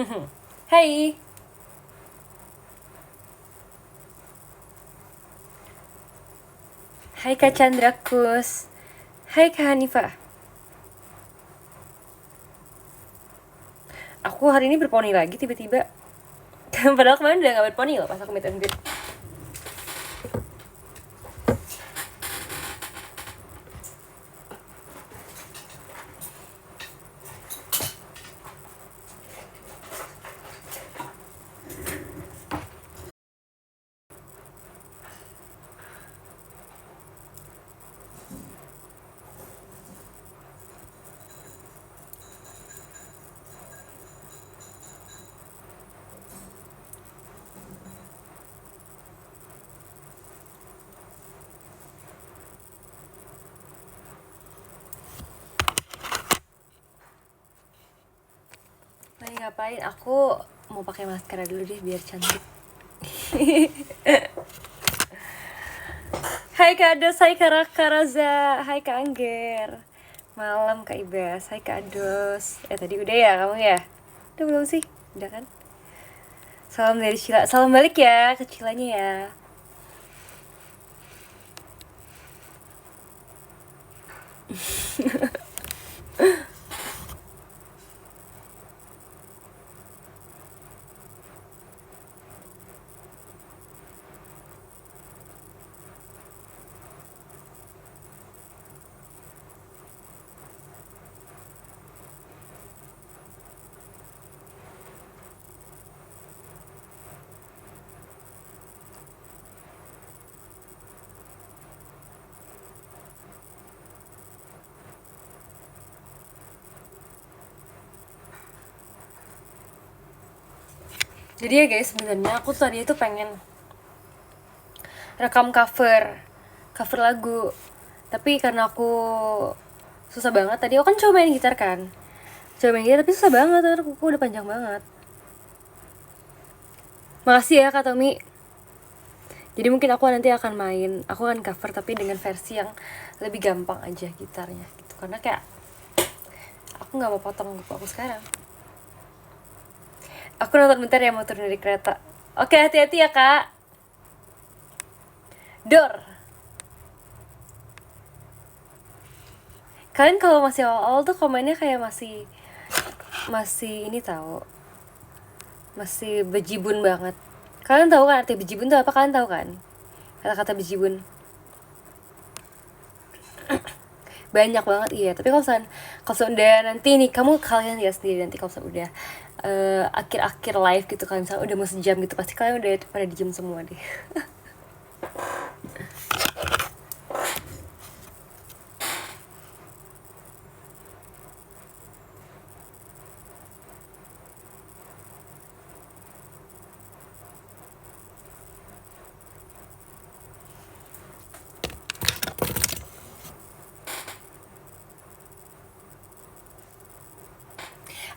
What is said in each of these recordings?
Hai. Hai Kak Chandrakus. Hai Kak Hanifah. Aku hari ini berponi lagi tiba-tiba. Padahal kemarin udah gak berponi loh pas aku meet and greet. Lagi ngapain? Aku mau pakai maskara dulu deh biar cantik. Hai Kak Ados, hai Kak Raka Raza, hai Kak Angger. Malam Kak Ibas, hai Kak Ados. Tadi udah ya kamu ya? Udah belum sih? Udah kan? Salam dari Cila, salam balik ya ke Cilanya ya. Jadi ya guys, sebenarnya aku tadi itu pengen rekam cover lagu, tapi karena aku susah banget tadi, aku kan coba main gitar tapi susah banget, terus kuku udah panjang banget. Makasih ya Kak Tommy. Jadi mungkin aku nanti akan aku akan cover tapi dengan versi yang lebih gampang aja gitarnya gitu, karena kayak aku nggak mau potong kuku aku sekarang. Aku nonton bentar ya, mau turun dari kereta. Oke, hati-hati ya Kak. Dor. Kalian kalau masih awal-awal tuh komennya kayak masih ini tahu, masih bejibun banget. Kalian tahu kan arti bejibun tuh apa? Kalian tahu kan kata-kata bejibun? Banyak banget, iya. Tapi kalau udah nanti nih, kalian lihat sendiri nanti kalau udah akhir-akhir live gitu, kalian misalnya udah mau sejam gitu, pasti kalian udah pada diem semua deh.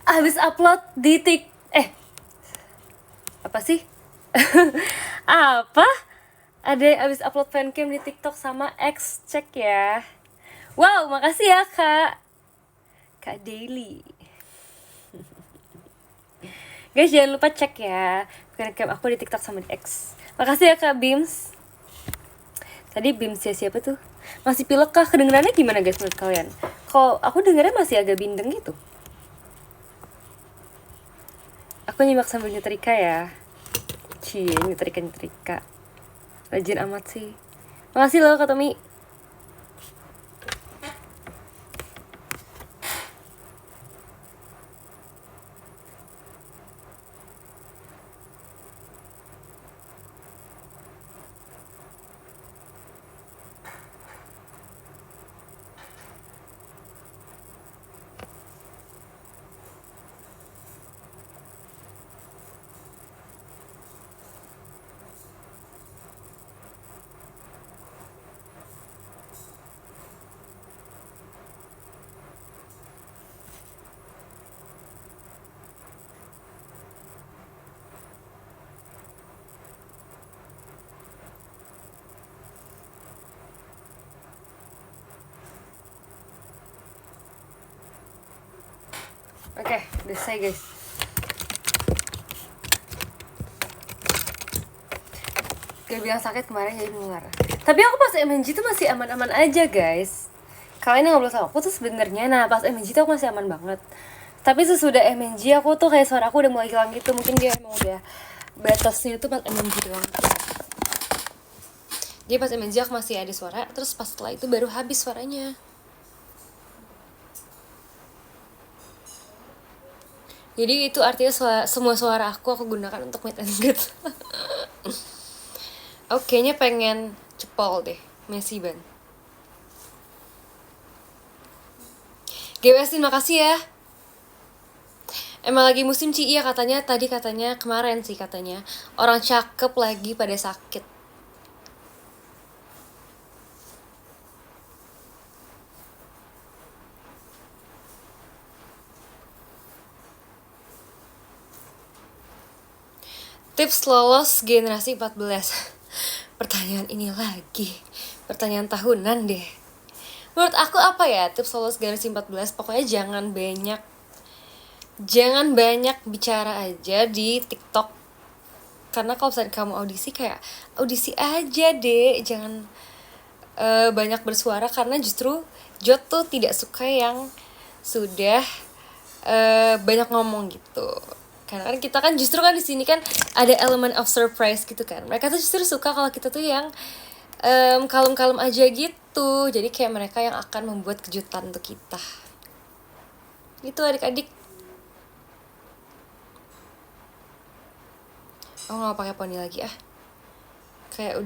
Habis upload di apa sih? Apa? Ada yang abis upload fancam di TikTok sama X, cek ya. Wow, makasih ya Kak Daily. Guys, jangan lupa cek ya fancam aku di TikTok sama di X. Makasih ya Kak Bims. Tadi Bims ya siapa tuh? Masih pilek kah? Kedengerannya gimana guys menurut kalian? Kok aku dengernya masih agak bindeng gitu. Aku nyimak sambil nyetrika ya. Cie, nyetrika. Rajin amat sih. Makasih loh Kak Tommy. Oke, udah selesai guys. Kayak bilang sakit kemarin jadi nular. Tapi aku pas MNG tuh masih aman-aman aja guys. Kalian yang ngobrol sama aku tuh sebenarnya, nah pas MNG tuh aku masih aman banget. Tapi sesudah MNG aku tuh kayak suara aku udah mulai hilang gitu. Mungkin dia emang udah batasnya tuh pas MNG doang. Jadi pas MNG aku masih ada suara, terus pas setelah itu baru habis suaranya. Jadi itu artinya semua suara aku gunakan untuk meet and greet. Oke, kayaknya pengen cepol deh, Messi ban. GWSin makasih ya. Emang lagi musim Ci, iya katanya kemarin sih katanya orang cakep lagi pada sakit. Tips lolos generasi 14. Pertanyaan ini lagi. Pertanyaan tahunan deh. Menurut aku apa ya tips lolos generasi 14? Pokoknya jangan banyak bicara aja di TikTok. Karena kalau misalnya kamu audisi kayak audisi aja deh, jangan banyak bersuara karena justru Jot tuh tidak suka yang sudah banyak ngomong gitu. Karena kan kita kan justru kan di sini kan ada elemen of surprise gitu kan. Mereka tuh justru suka kalau kita tuh yang kalem-kalem aja gitu. Jadi kayak mereka yang akan membuat kejutan untuk kita. Gitu adik-adik. Oh nggak pakai poni lagi ah. Kayak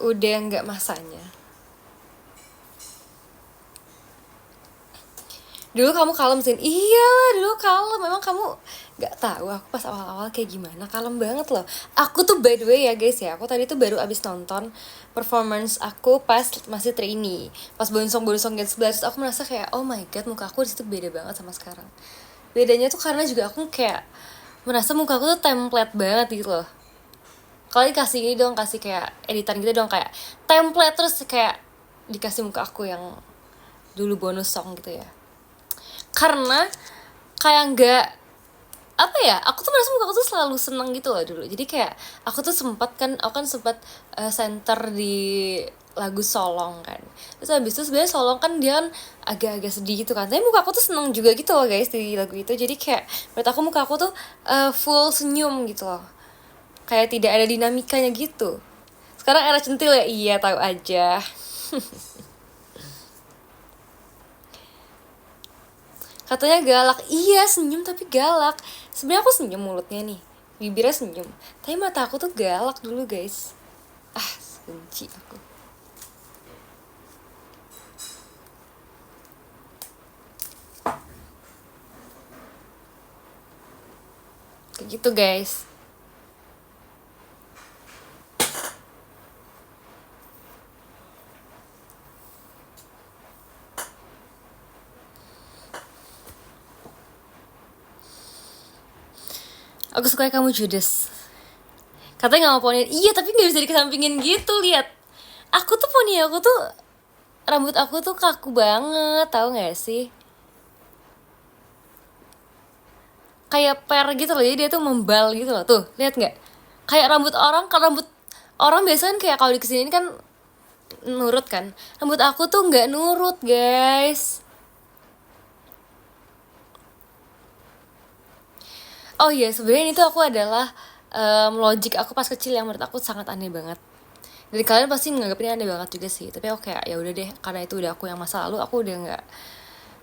udah nggak masanya. Dulu kamu kalem Zin. Iyalah dulu kalem. Memang kamu gak tahu aku pas awal-awal kayak gimana. Kalem banget loh. Aku tuh by the way ya guys ya, aku tadi tuh baru abis nonton performance aku pas masih trainee, pas Bonsong Gen 11. Aku merasa kayak oh my god, muka aku disitu beda banget sama sekarang. Bedanya tuh karena juga aku kayak merasa muka aku tuh template banget gitu loh. Kalau dikasih ini dong, kasih kayak editan gitu dong, kayak template, terus kayak dikasih muka aku yang dulu bonus song gitu ya. Karena kayak nggak apa ya, aku tuh merasa muka aku tuh selalu seneng gitu loh dulu. Jadi kayak aku sempat center di lagu Solong kan. Terus habis itu sebenarnya Solong kan dia kan agak-agak sedih gitu kan. Tapi muka aku tuh seneng juga gitu loh guys di lagu itu. Jadi kayak menurut aku muka aku tuh full senyum gitu loh. Kayak tidak ada dinamikanya gitu. Sekarang era centil ya, iya tahu aja. Katanya galak, iya senyum tapi galak. Sebenarnya aku senyum mulutnya nih, bibirnya senyum, tapi mata aku tuh galak dulu guys. Benci aku. Kayak gitu guys. Aku suka kamu judes. Katanya gak mau ponian. Iya tapi gak bisa dikesampingin gitu, lihat. Aku tuh rambut aku tuh kaku banget, tahu gak sih? Kayak per gitu loh, jadi dia tuh membal gitu loh. Tuh, lihat gak? Kayak rambut orang biasa kan kayak kalau dikesini kan nurut kan. Rambut aku tuh gak nurut guys. Oh iya, sebenarnya itu aku adalah logik aku pas kecil yang menurut aku sangat aneh banget. Dan kalian pasti menganggap ini aneh banget juga sih. Tapi aku kayak ya udah deh, karena itu udah aku yang masa lalu, aku udah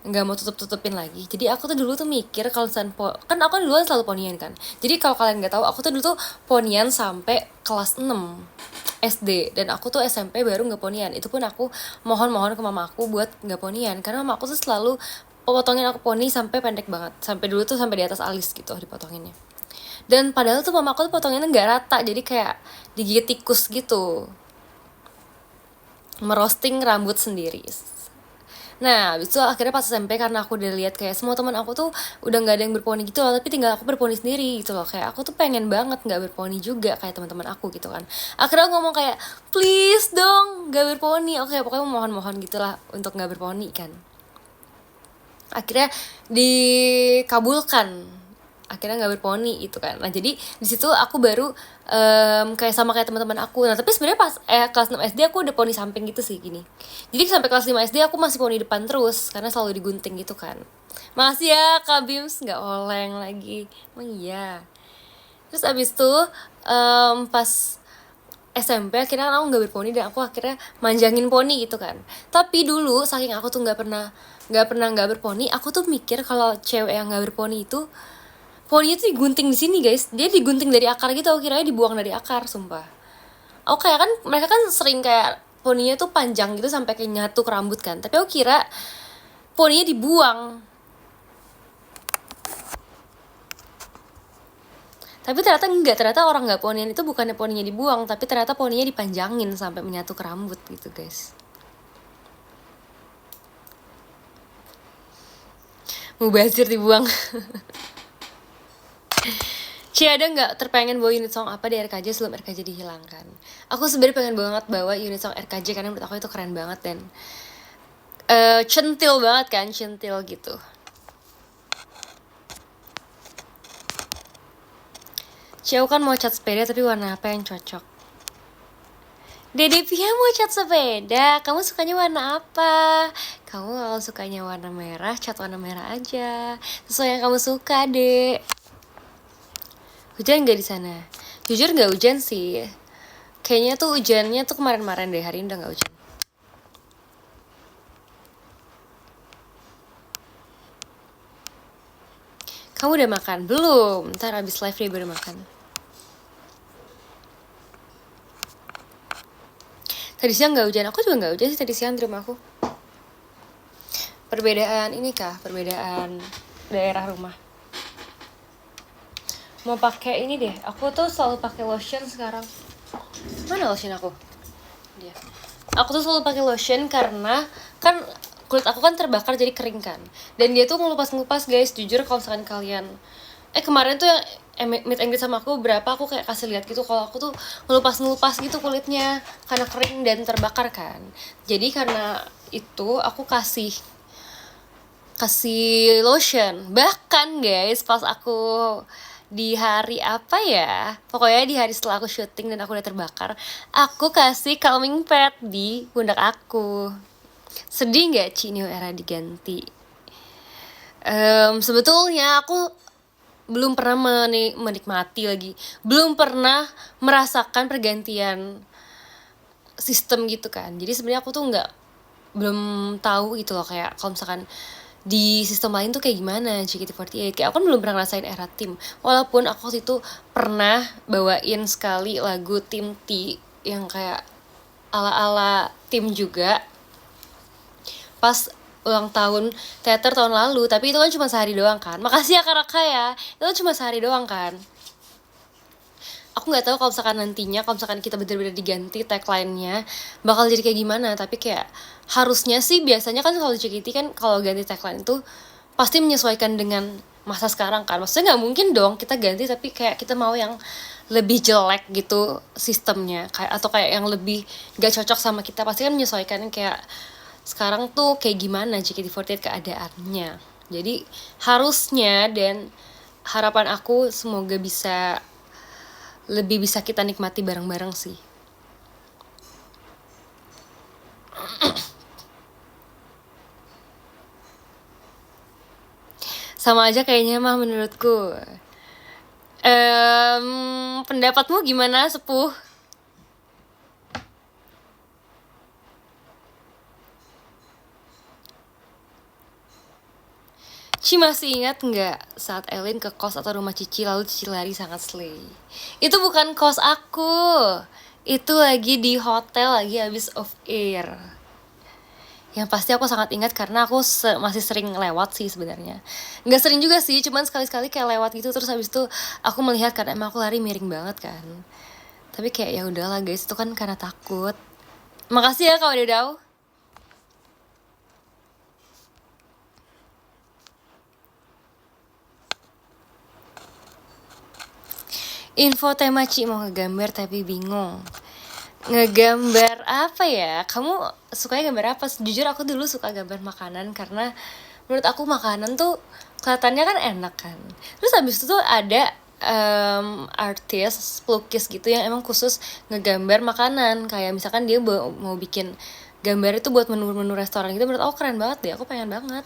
nggak mau tutupin lagi. Jadi aku tuh dulu tuh mikir kalau kan aku kan duluan selalu ponian kan. Jadi kalau kalian nggak tahu, aku tuh dulu tuh ponian sampai kelas 6 SD, dan aku tuh SMP baru nggak ponian. Itu pun aku mohon ke mama aku buat nggak ponian, karena mama aku tuh selalu potongin aku poni sampai pendek banget, sampai dulu tuh sampai di atas alis gitu dipotonginnya. Dan padahal tuh mama aku tuh potonginnya nggak rata, jadi kayak digigit tikus gitu, merosting rambut sendiri. Nah abis itu akhirnya pas SMP, karena aku udah lihat kayak semua teman aku tuh udah nggak ada yang berponi gitu loh, tapi tinggal aku berponi sendiri gitu loh. Kayak aku tuh pengen banget nggak berponi juga kayak teman-teman aku gitu kan. Akhirnya aku ngomong kayak please dong nggak berponi. Oke, pokoknya mohon gitulah untuk nggak berponi kan. Akhirnya dikabulkan akhirnya nggak berponi gitu kan. Nah jadi di situ aku baru kayak sama kayak teman-teman aku. Nah tapi sebenarnya pas kelas 6 SD aku udah poni samping gitu sih gini. Jadi sampai kelas 5 SD aku masih poni depan terus karena selalu digunting gitu kan. Makasih ya Kak Bims, nggak oleng lagi. Emang iya. Terus abis itu pas SMP akhirnya aku nggak berponi dan aku akhirnya manjangin poni gitu kan. Tapi dulu saking aku tuh nggak berponi, aku tuh mikir kalau cewek yang nggak berponi itu poninya tuh digunting di sini guys. Dia digunting dari akar gitu, aku kiranya dibuang dari akar, sumpah. Aku kayak kan mereka kan sering kayak poninya tuh panjang gitu sampai kayak nyatu ke rambut kan. Tapi aku kira poninya dibuang. Tapi ternyata enggak, ternyata orang nggak ponian itu bukannya poninya dibuang, tapi ternyata poninya dipanjangin sampai menyatu ke rambut gitu guys. Mubazir dibuang. Cie, ada nggak terpengen bawa unit song apa di RKJ sebelum RKJ dihilangkan? Aku sebenarnya pengen banget bawa unit song RKJ karena menurut aku itu keren banget dan centil banget kan, centil gitu. Cie, kan mau cat sepeda tapi warna apa yang cocok? Dede Pia mau cat sepeda, kamu sukanya warna apa? Kamu kalau sukanya warna merah, cat warna merah aja. Sesuai yang kamu suka, Dek. Hujan nggak di sana? Jujur nggak hujan sih. Kayaknya tuh hujannya tuh kemarin-kemarin deh, hari ini udah nggak hujan. Kamu udah makan? Belum. Ntar abis live deh baru makan. Tadi siang nggak hujan, aku juga nggak hujan sih tadi siang di rumahku. Perbedaan ini kah? Perbedaan daerah rumah. Mau pakai ini deh. Aku tuh selalu pakai lotion sekarang. Mana lotion aku? Dia. Aku tuh selalu pakai lotion karena kan kulit aku kan terbakar jadi kering kan. Dan dia tuh ngelupas guys. Jujur kalau misalkan kalian kemarin tuh yang meet and greet sama aku berapa aku kayak kasih lihat gitu kalau aku tuh ngelupas gitu kulitnya karena kering dan terbakar kan. Jadi karena itu aku kasih lotion. Bahkan guys pas aku di hari apa ya, pokoknya di hari setelah aku syuting dan aku udah terbakar, aku kasih calming pad di pundak aku. Sedih nggak Ci New Era diganti? Sebetulnya aku belum pernah menikmati lagi, belum pernah merasakan pergantian sistem gitu kan. Jadi sebenarnya aku tuh belum tahu gitu loh kayak kalau misalkan di sistem lain tuh kayak gimana JKT48. Kayak aku kan belum pernah ngerasain era tim. Walaupun aku waktu itu pernah bawain sekali lagu tim T yang kayak ala-ala tim juga pas ulang tahun teater tahun lalu. Tapi itu kan cuma sehari doang kan. Makasih ya Kak Raka ya. Itu kan cuma sehari doang kan. Aku nggak tahu kalau misalkan nantinya kalau misalkan kita bener-bener diganti tagline-nya bakal jadi kayak gimana. Tapi kayak harusnya sih biasanya kan kalau JKT kan kalau ganti tagline itu pasti menyesuaikan dengan masa sekarang kan. Maksudnya nggak mungkin dong kita ganti tapi kayak kita mau yang lebih jelek gitu sistemnya kayak atau kayak yang lebih nggak cocok sama kita. Pasti kan menyesuaikan kayak sekarang tuh kayak gimana JKT48 keadaannya. Jadi harusnya dan harapan aku semoga lebih bisa kita nikmati bareng-bareng sih. Sama aja kayaknya mah menurutku. Pendapatmu gimana Sepuh? Ci masih ingat nggak saat Elin ke kos atau rumah Cici lalu Cici lari sangat slay? Itu bukan kos aku. Itu lagi di hotel lagi habis off air. Yang pasti aku sangat ingat karena aku masih sering lewat sih sebenarnya. Nggak sering juga sih, cuman sekali-sekali kayak lewat gitu terus habis itu aku melihat karena emang aku lari miring banget kan. Tapi kayak ya udahlah guys, itu kan karena takut. Makasih ya Kak Dedau. Info tema Ci mau ngegambar tapi bingung. Ngegambar apa ya? Kamu sukanya gambar apa? Jujur aku dulu suka gambar makanan karena menurut aku makanan tuh kelihatannya kan enak kan. Terus habis itu tuh ada artis pelukis gitu yang emang khusus ngegambar makanan, kayak misalkan dia mau bikin gambar itu buat menu-menu restoran gitu. Menurut aku keren banget deh, aku pengen banget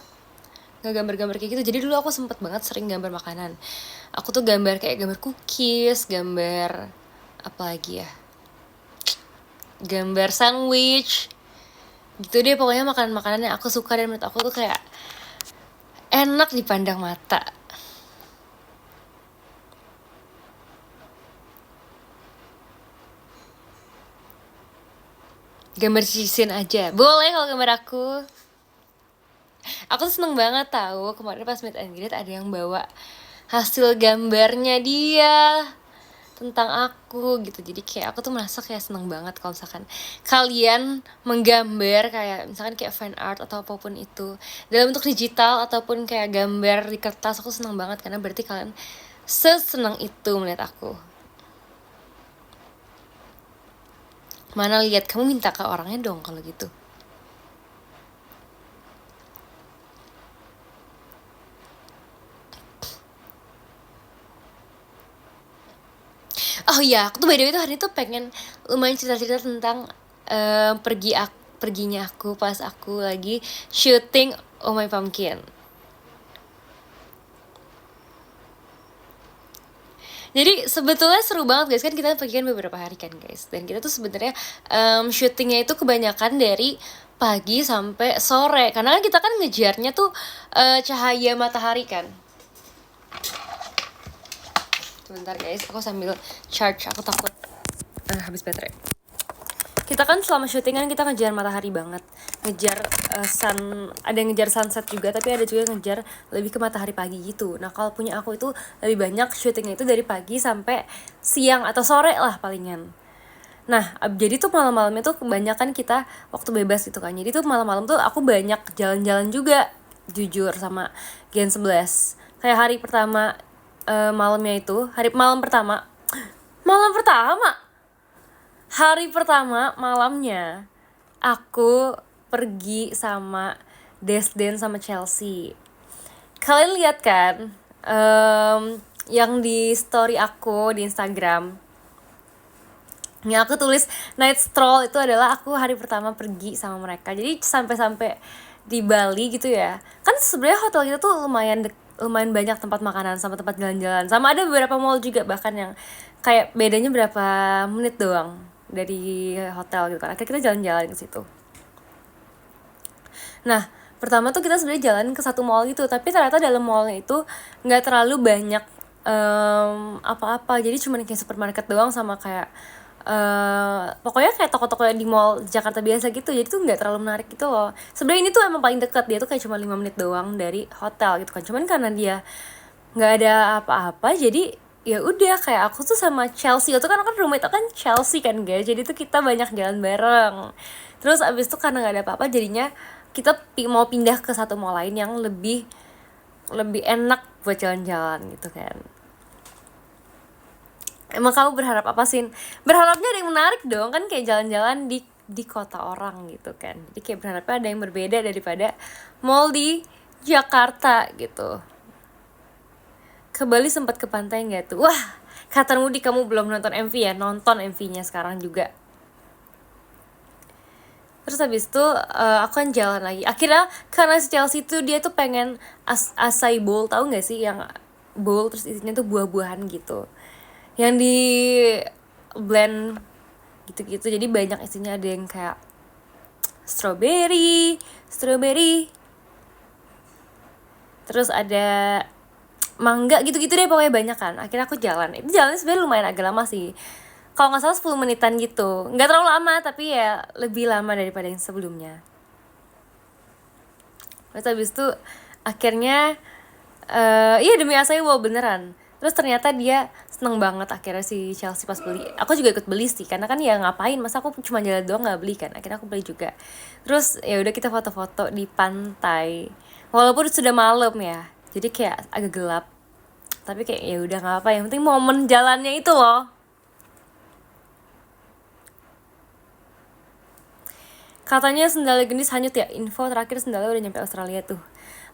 ngegambar-gambar kayak gitu. Jadi dulu aku sempet banget sering gambar makanan. Aku tuh gambar kayak gambar cookies, gambar apa lagi ya, gambar sandwich gitu deh. Pokoknya makanan-makanan yang aku suka dan menurut aku tuh kayak enak dipandang mata. Gambar cisin aja boleh kalau gambar aku. Aku tuh seneng banget tahu kemarin pas meet and greet ada yang bawa hasil gambarnya dia tentang aku gitu. Jadi kayak aku tuh merasa kayak seneng banget kalau misalkan kalian menggambar kayak misalkan kayak fan art atau apapun itu dalam bentuk digital ataupun kayak gambar di kertas. Aku seneng banget karena berarti kalian seseneng itu melihat aku. Mana lihat, kamu minta ke orangnya dong kalau gitu. Oh iya, aku tuh by the way tuh hari itu pengen lumayan cerita-cerita tentang perginya aku pas aku lagi syuting Oh My Pumpkin. Jadi sebetulnya seru banget guys, kan kita pergi kan beberapa hari kan guys, dan kita tuh sebenarnya syutingnya itu kebanyakan dari pagi sampai sore karena kan kita kan ngejarnya tuh cahaya matahari kan. Sebentar guys, aku sambil charge, aku takut habis baterai. Kita kan selama syuting kan kita ngejar matahari banget, ngejar ada yang ngejar sunset juga, tapi ada juga yang ngejar lebih ke matahari pagi gitu. Nah kalau punya aku itu lebih banyak syutingnya itu dari pagi sampai siang atau sore lah palingan. Nah jadi tuh malam-malamnya tuh kebanyakan kita waktu bebas gitu kan, jadi tuh malam-malam tuh aku banyak jalan-jalan juga jujur sama Gen 11. Kayak hari pertama malamnya itu hari pertama malamnya aku pergi sama Desden sama Chelsea. Kalian lihat kan yang di story aku di Instagram yang aku tulis night stroll itu adalah aku hari pertama pergi sama mereka. Jadi sampai di Bali gitu ya, kan sebenarnya hotel kita tuh lumayan banyak tempat makanan sama tempat jalan-jalan, sama ada beberapa mall juga bahkan yang kayak bedanya berapa menit doang dari hotel gitu kan. Akhirnya kita jalan-jalan ke situ. Nah pertama tuh kita sebenarnya jalan ke satu mall gitu, tapi ternyata dalam mallnya itu nggak terlalu banyak apa-apa. Jadi cuma kayak supermarket doang sama kayak pokoknya kayak toko-toko di mall Jakarta biasa gitu. Jadi tuh nggak terlalu menarik gitu loh. Sebenarnya ini tuh emang paling dekat, dia tuh kayak cuma 5 menit doang dari hotel gitu kan. Cuman karena dia nggak ada apa-apa, jadi ya udah kayak aku tuh sama Chelsea itu kan roommate itu kan Chelsea kan guys, jadi tuh kita banyak jalan bareng. Terus abis itu karena nggak ada apa-apa jadinya kita mau pindah ke satu mall lain yang lebih enak buat jalan-jalan gitu kan. Emang kamu berharap apa sih? Berharapnya ada yang menarik dong kan, kayak jalan-jalan di kota orang gitu kan. Jadi kayak berharapnya ada yang berbeda daripada mall di Jakarta gitu. Ke Bali sempat ke pantai nggak tuh? Wah, kata Mudi kamu belum nonton MV ya? Nonton MV-nya sekarang juga. Terus habis itu aku kan jalan lagi. Akhirnya karena si Chelsea tuh dia tuh pengen acai bowl, tahu nggak sih yang bowl terus isinya tuh buah-buahan gitu, yang di blend gitu-gitu. Jadi banyak isinya, ada yang kayak strawberry, terus ada mangga gitu-gitu deh, pokoknya banyak kan. Akhirnya aku jalan. Itu jalannya sebenarnya lumayan agak lama sih. Kalau nggak salah 10 menitan gitu. Nggak terlalu lama, tapi ya lebih lama daripada yang sebelumnya. Terus habis itu akhirnya iya demi acai wow beneran. Terus ternyata dia seneng banget akhirnya si Chelsea pas beli. Aku juga ikut beli sih, karena kan ya ngapain, masa aku cuma jalan doang nggak beli kan. Akhirnya aku beli juga. Terus ya udah kita foto-foto di pantai. Walaupun sudah malam ya, jadi kayak agak gelap. Tapi kayak ya udah nggak apa, yang penting momen jalannya itu loh. Katanya sendalnya gendis hanyut ya. Info terakhir sendalnya udah nyampe Australia tuh.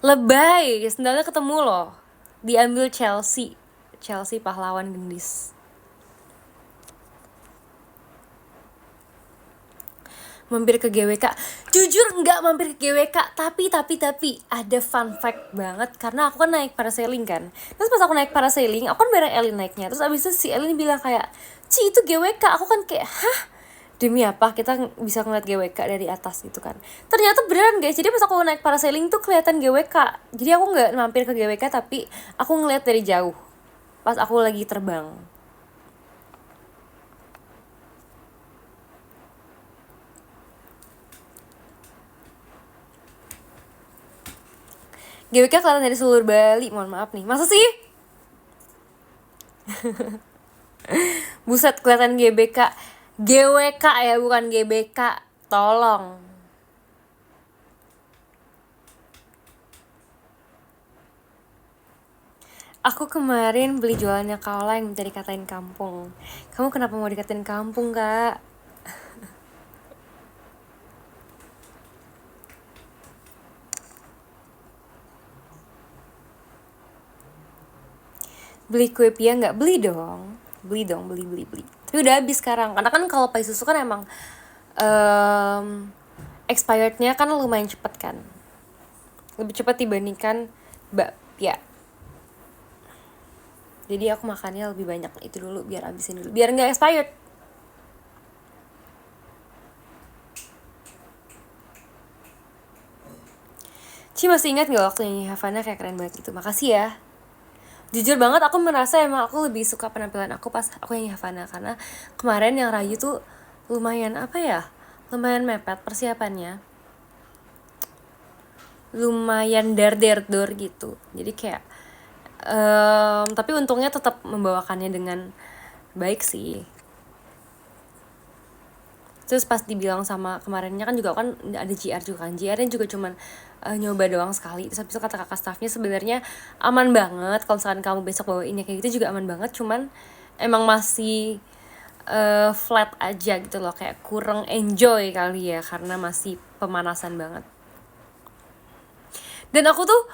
Lebay, sendalnya ketemu loh. Diambil Chelsea. Chelsea pahlawan gendis. Mampir ke GWK. Jujur nggak mampir ke GWK, tapi ada fun fact banget karena aku kan naik parasailing kan. Terus pas aku naik parasailing, aku kan bareng Elin naiknya. Terus abis itu si Elin bilang kayak, "Ci, itu GWK." Aku kan kayak, "Hah? Demi apa kita bisa ngeliat GWK dari atas gitu kan?" Ternyata beneran guys. Jadi pas aku naik parasailing tuh kelihatan GWK. Jadi aku nggak mampir ke GWK tapi aku ngeliat dari jauh pas aku lagi terbang. GWK kelihatan dari seluruh Bali, mohon maaf nih. Masa sih? Buset, kelihatan GBK. GWK ya, bukan GBK. Tolong. Aku kemarin beli jualannya Kaola yang minta dikatain kampung. Kamu kenapa mau dikatain kampung, Kak? Beli kue pia nggak? Beli dong, beli. Tapi udah habis sekarang. Karena kan kalau pai susu kan emang expirednya kan lumayan cepet kan. Lebih cepat dibandingkan bakpia. Jadi aku makannya lebih banyak itu dulu biar habisin dulu. Biar nggak expired. Ci masih ingat gak waktu nyanyi Havana kayak keren banget gitu? Makasih ya. Jujur banget aku merasa emang aku lebih suka penampilan aku pas aku nyanyi Havana. Karena kemarin yang Rayu tuh lumayan apa ya? Lumayan mepet persiapannya. Lumayan dor gitu. Jadi kayak tapi untungnya tetap membawakannya dengan baik sih. Terus pas dibilang sama kemarinnya kan juga kan ada GR juga kan. GR-nya juga cuman nyoba doang sekali. Terus habis itu kata kakak staffnya sebenarnya aman banget. Kalau misalkan kamu besok bawainnya kayak gitu juga aman banget. Cuman emang masih flat aja gitu loh. Kayak kurang enjoy kali ya. Karena masih pemanasan banget. Dan aku tuh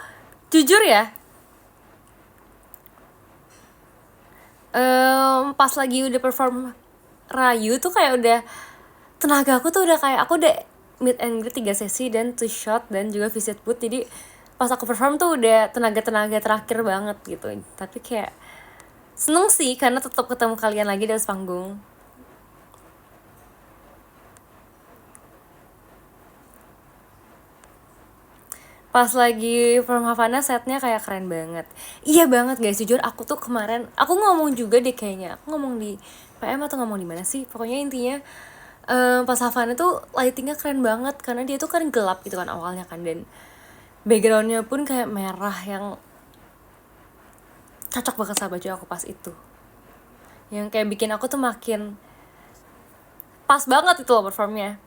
jujur ya, pas lagi udah perform Rayu tuh kayak udah tenaga aku tuh udah kayak aku udah meet and greet 3 sesi dan 2 shot dan juga visit booth. Jadi pas aku perform tuh udah tenaga terakhir banget gitu. Tapi kayak seneng sih karena tetap ketemu kalian lagi di atas panggung. Pas lagi From Havana setnya kayak keren banget. Iya banget guys, jujur aku tuh kemarin aku ngomong juga deh kayaknya. Aku ngomong di PM atau ngomong di mana sih? Pokoknya intinya pas Havana tuh lightingnya keren banget karena dia tuh kan gelap gitu kan awalnya kan, dan backgroundnya pun kayak merah yang cocok banget sama baju aku pas itu. Yang kayak bikin aku tuh makin pas banget itu loh performnya.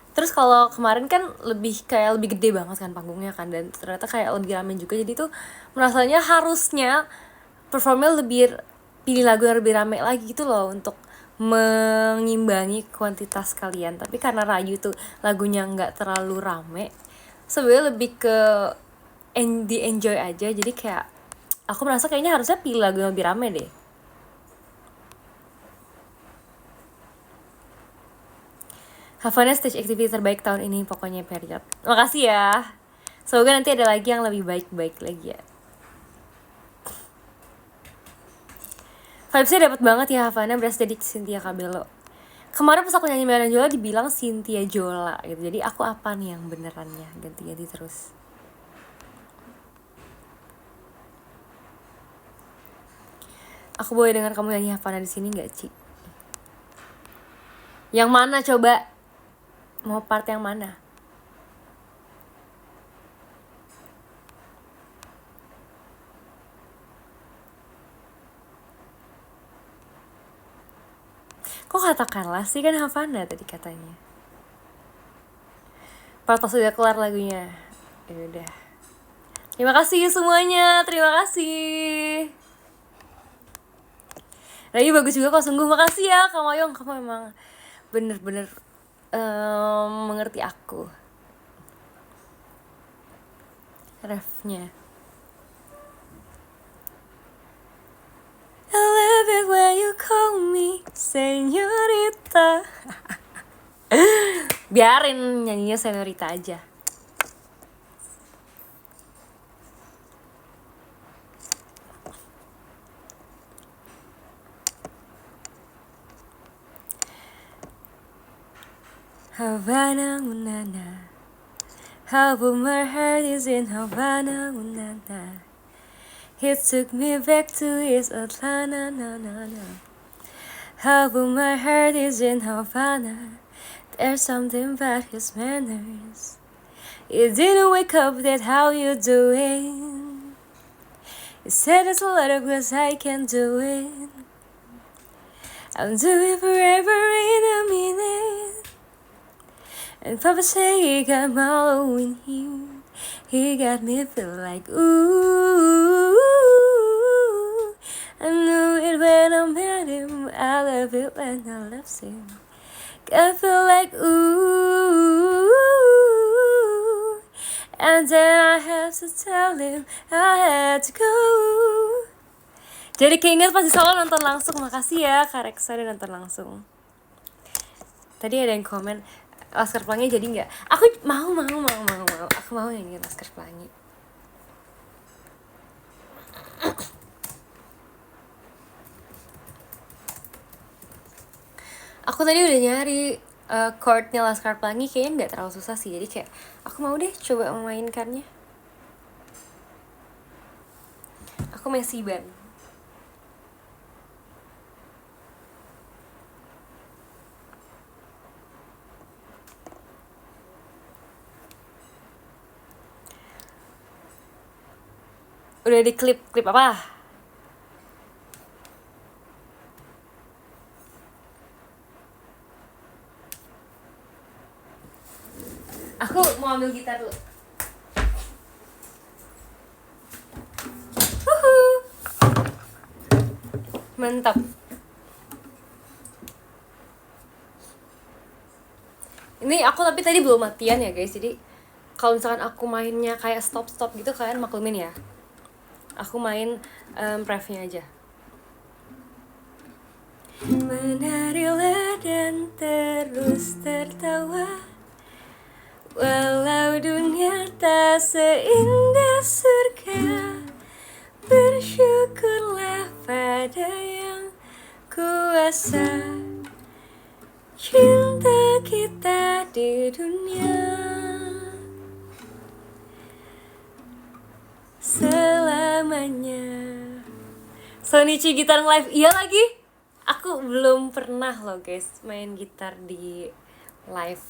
Terus kalau kemarin kan lebih gede banget kan panggungnya kan, dan ternyata kayak lebih rame juga. Jadi tuh merasanya harusnya performnya lebih pilih lagu yang lebih rame lagi gitu loh untuk mengimbangi kuantitas kalian. Tapi karena Rayu tuh lagunya nggak terlalu rame, sebenarnya lebih ke di enjoy aja. Jadi kayak aku merasa kayaknya harusnya pilih lagu yang lebih rame deh. Havana stage activity terbaik tahun ini pokoknya period. Makasih ya. Semoga nanti ada lagi yang lebih baik-baik lagi ya. Vibesnya dapet banget ya Havana, berasa jadi Cynthia Cabello. Kemarin pas aku nyanyi Medan Jola dibilang Cynthia Jola gitu. Jadi aku apa nih yang benerannya, ganti-ganti terus. Aku boleh dengar kamu nyanyi Havana di sini nggak, Ci? Yang mana coba? Mau part yang mana? Kok katakanlah sih, kan Havana tadi katanya. Part sudah kelar lagunya. Ya udah. Terima kasih semuanya, terima kasih. Rayu bagus juga kok, sungguh makasih ya Kak Mayong. Kamu emang bener-bener mengerti aku. Refnya, I love it when you call me señorita. Biarin nyanyinya señorita aja. Havana, unana. How my heart is in Havana, unana. He took me back to his Atlanta, na na na. How my heart is in Havana. There's something about his manners. He didn't wake up, that how you doing? He said it's a lot of cause I can do it. I'll do it forever in a minute. And Papa say he got mellow in him. He got me feel like ooh. I knew it when I met him. I love it when I love him. I feel like ooh. And then I have to tell him I had to go. Jadi keinget pasti selalu nonton langsung. Makasih ya Kak Reksa udah nonton langsung. Tadi ada yang komen, Laskar Pelangi jadi nggak? Aku mau. Aku mau nyanyi Laskar Pelangi. Aku tadi udah nyari chordnya Laskar Pelangi, kayaknya nggak terlalu susah sih. Jadi kayak aku mau deh coba memainkannya. Aku main Siban. Udah di klip apa? Aku mau ambil gitar dulu. Mantap. Ini aku tapi tadi belum latihan ya guys. Jadi kalau misalkan aku mainnya kayak stop gitu, kalian maklumin ya. Aku main refnya aja. Menarilah dan terus tertawa, walau dunia tak seindah surga. Bersyukurlah pada yang kuasa, cinta kita di dunia selamanya. Sonichi gitar live, iya lagi. Aku belum pernah loh guys main gitar di live.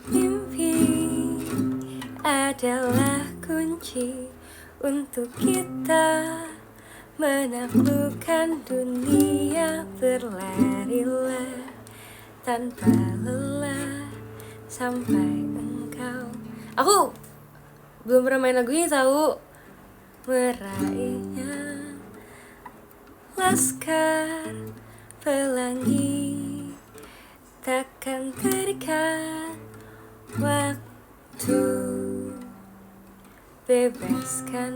Mimpi adalah kunci untuk kita menaklukkan dunia. Berlarilah tanpa lelah sampai engkau. Aku belum pernah main lagu ini tahu. Meraihnya Laskar Pelangi, takkan terikat waktu, bebaskan.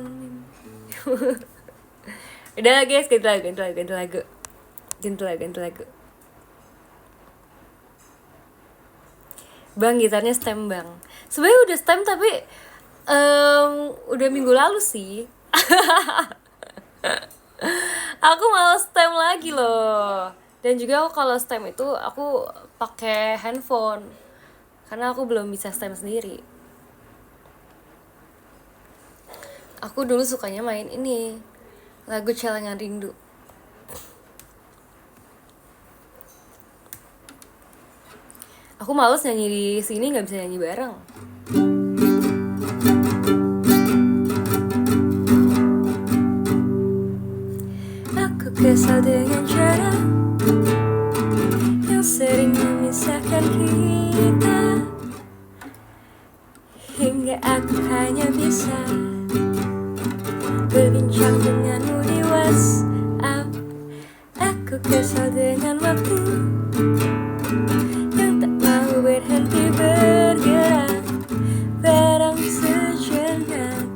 Udah guys, ganti lagu. Bang, gitarnya stem bang. Sebenarnya udah stem tapi udah minggu lalu sih. Aku mau stem lagi loh. Dan juga kalau stem itu aku pakai handphone karena aku belum bisa stem sendiri. Aku dulu sukanya main ini, lagu Celengan Rindu. Aku males nyanyi di sini, nggak bisa nyanyi bareng. Aku kesal dengan cara yang sering memisahkan kita, hingga aku hanya bisa berbincang denganmu di WhatsApp. Aku kesal dengan waktu yang tak mau berhenti bergerak. Barang sejenak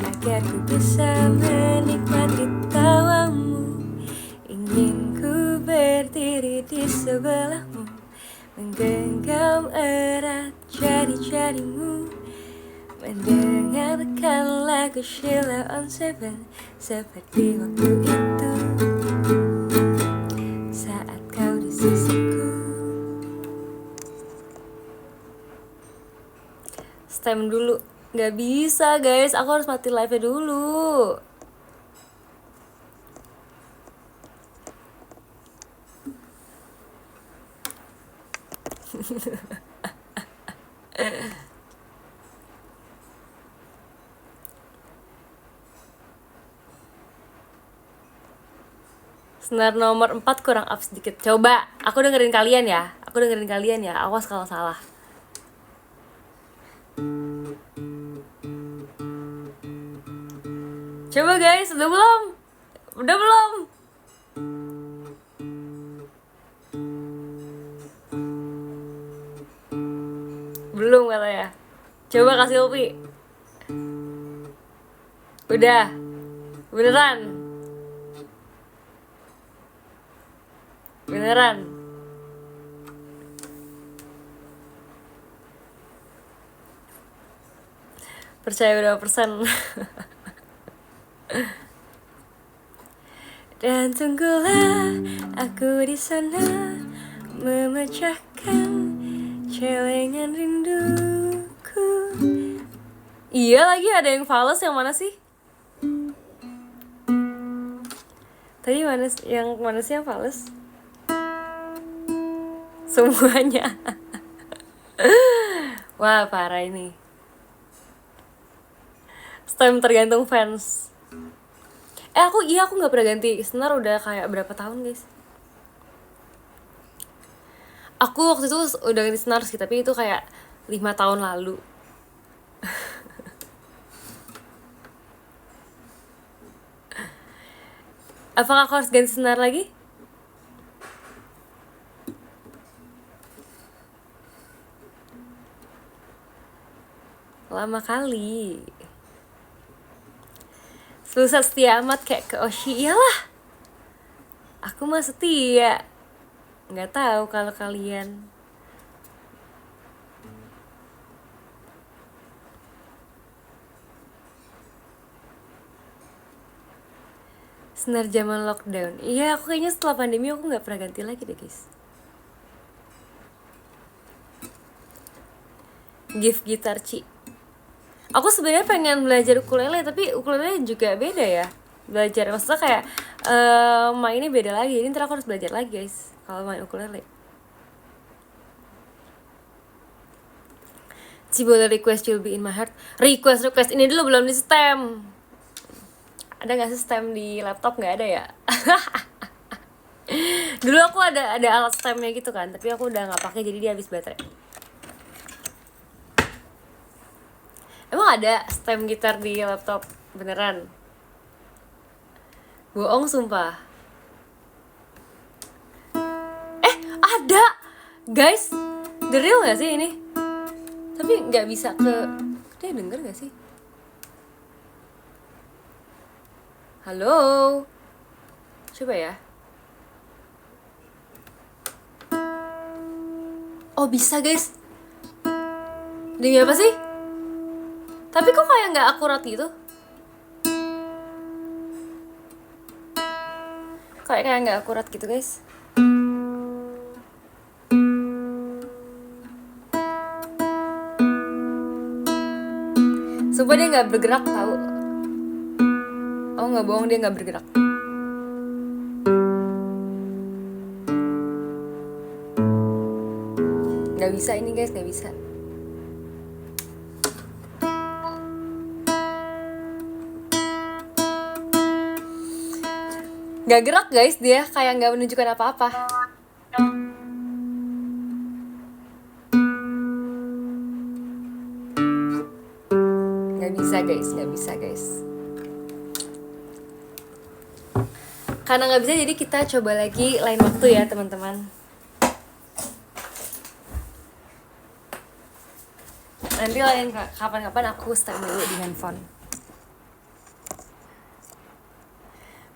agar ku bisa menikmati tawamu. Ingin ku berdiri di sebelahmu, menggenggam erat jari-jarimu, mendengarkan lagu Sheila on 7 seperti waktu itu saat kau di sisiku. Stem dulu. Gak bisa guys, aku harus mati live-nya dulu. Senar nomor 4 kurang up sedikit. Coba, aku dengerin kalian ya. Awas kalau salah. Coba guys, udah belum? Belum katanya. Coba kasih Upi. Udah. Beneran. Percaya berapa persen? Dan tunggulah aku di sana memecahkan celengan rinduku. Iya lagi ada yang fals, yang mana sih? Tadi mana sih yang fals? Semuanya. Wah parah ini. Stem tergantung fans. Aku nggak pernah ganti senar udah kayak berapa tahun guys. Aku waktu itu udah ganti senar sih, tapi itu kayak 5 tahun lalu. Apakah aku harus ganti senar lagi? Lama kali. Susah setia amat kayak ke Oshi. Iyalah, aku mah setia. Nggak tahu kalau kalian. Senar zaman lockdown. Iya, aku kayaknya setelah pandemi aku nggak pernah ganti lagi deh guys. Gift gitar Ci. Aku sebenarnya pengen belajar ukulele, tapi ukulele juga beda ya belajar. Maksudnya kayak mainnya beda lagi. Ini ntar aku harus belajar lagi guys kalau main ukulele. Si boleh request You'll Be In My Heart. Request ini dulu belum di stem. Ada nggak sih stem di laptop? Nggak ada ya. Dulu aku ada alat stemnya gitu kan, tapi aku udah nggak pakai jadi dia habis baterai. Emang ada stem gitar di laptop? Beneran? Bohong sumpah. Ada! Guys, the real gak sih ini? Tapi gak bisa ke... Dia denger gak sih? Halo? Coba ya. Oh bisa guys. Demi apa sih? Tapi kok kayak gak akurat gitu? Kayak gak akurat gitu guys. Sumpah dia gak bergerak tau. Oh gak bohong, dia gak bergerak. Gak bisa ini guys, gak bisa. Gak gerak guys, dia kayak gak menunjukkan apa-apa. Gak bisa guys. Karena nggak bisa, jadi kita coba lagi lain waktu ya teman-teman. Nanti lain kapan-kapan aku stem dulu di handphone.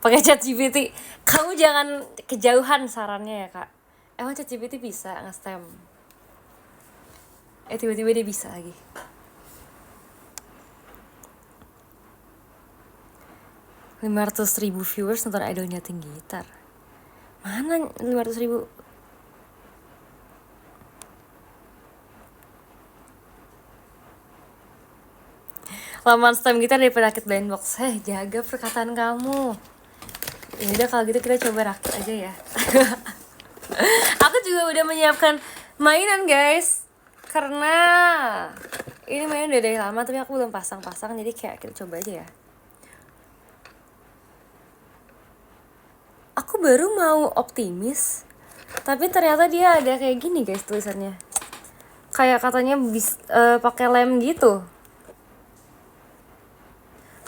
Pakai ChatGPT. Kamu jangan kejauhan sarannya ya kak. Emang ChatGPT bisa nge-stem? Tiba-tiba dia bisa lagi. $500,000 viewers nonton idol nyeting gitar. Mana 500,000? Lamaan stem gitar daripada rakit blendbox. Jaga perkataan kamu. Ya udah kalau gitu kita coba rakit aja ya. Aku juga udah menyiapkan mainan guys. Karena ini mainan udah dari lama tapi aku belum pasang-pasang, jadi kayak kita coba aja ya. Aku baru mau optimis, tapi ternyata dia ada kayak gini guys tulisannya. Kayak katanya pakai lem gitu.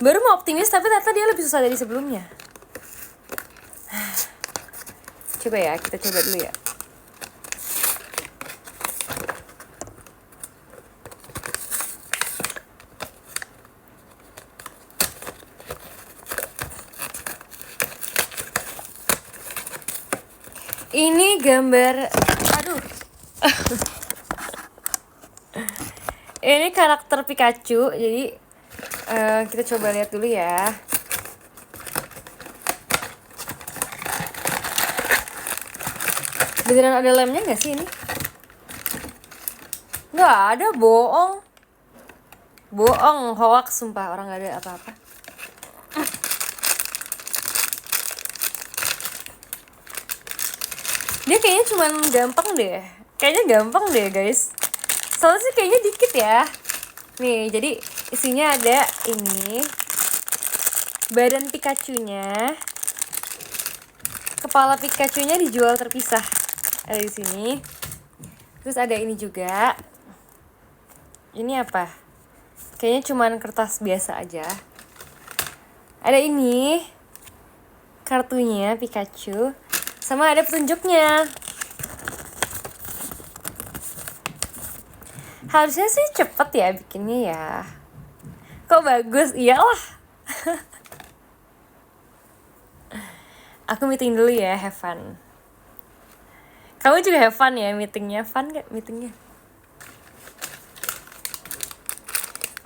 Baru mau optimis tapi ternyata dia lebih susah dari sebelumnya. Coba ya, kita coba dulu ya. Ini gambar, aduh. Ini karakter Pikachu, jadi kita coba lihat dulu ya. Beneran ada lemnya nggak sih ini? Nggak ada, bohong. Bohong, hoax sumpah, orang nggak ada apa-apa. Dia kayaknya cuman gampang deh. Kayaknya gampang deh guys. Soalnya sih kayaknya dikit ya. Nih, jadi isinya ada ini. Badan Pikachu-nya. Kepala Pikachu-nya dijual terpisah. Ada di sini. Terus ada ini juga. Ini apa? Kayaknya cuman kertas biasa aja. Ada ini. Kartunya Pikachu. Sama ada petunjuknya. Harusnya sih cepet ya bikinnya ya. Kok bagus? Iyalah. Aku meeting dulu ya, have fun. Kamu juga have fun ya meetingnya. Fun gak meetingnya?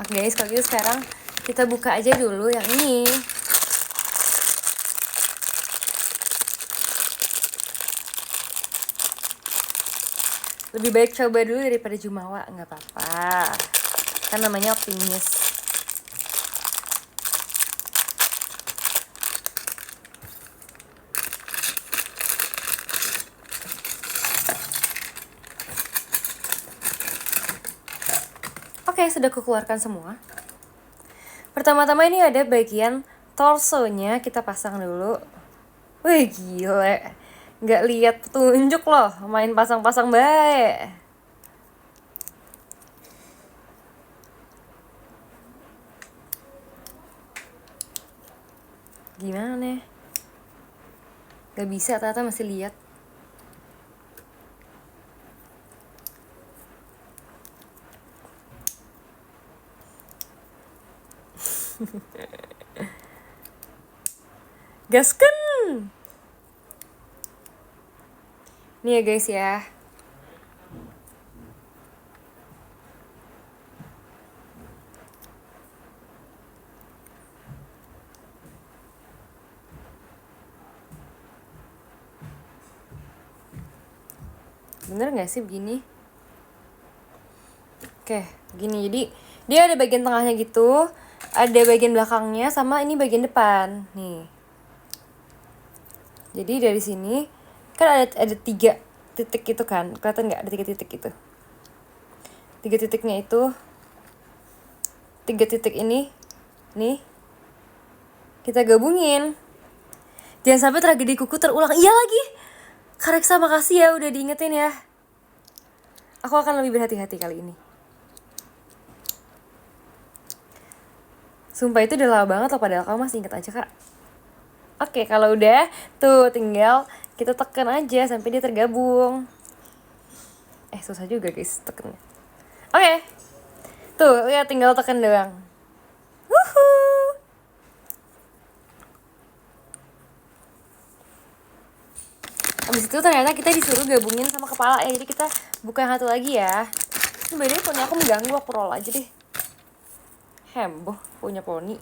Oke guys, kalau gitu sekarang kita buka aja dulu yang ini. Lebih baik coba dulu daripada jumawa, nggak apa-apa. Kan namanya optimis. Oke, sudah kukeluarkan semua. Pertama-tama ini ada bagian torsonya, kita pasang dulu. Wih, gila. Nggak lihat petunjuk loh, main pasang-pasang baik. Gimana nih? Gak bisa, ternyata masih lihat. Gasken. Nih ya guys ya. Bener gak sih begini? Oke, begini. Jadi dia ada bagian tengahnya gitu, ada bagian belakangnya, sama ini bagian depan. Nih. Jadi dari sini kan ada 3 titik gitu kan, kelihatan nggak? Ada 3 titik itu. 3 titiknya itu, 3 titik ini, nih, kita gabungin. Jangan sampai tragedi kuku terulang. Iya lagi. Kak Reksa, makasih ya udah diingetin ya. Aku akan lebih berhati-hati kali ini. Sumpah itu udah lama banget loh, padahal kamu masih inget aja kak. Oke, kalau udah tuh tinggal kita tekan aja sampai dia tergabung. Susah juga guys tekennya. Oke. Tuh, ya tinggal tekan doang. Wuhuu. Habis itu ternyata kita disuruh gabungin sama kepala ya. Jadi kita buka yang satu lagi ya. Sebenarnya poni aku mengganggu, aku roll aja deh. Heboh punya poni.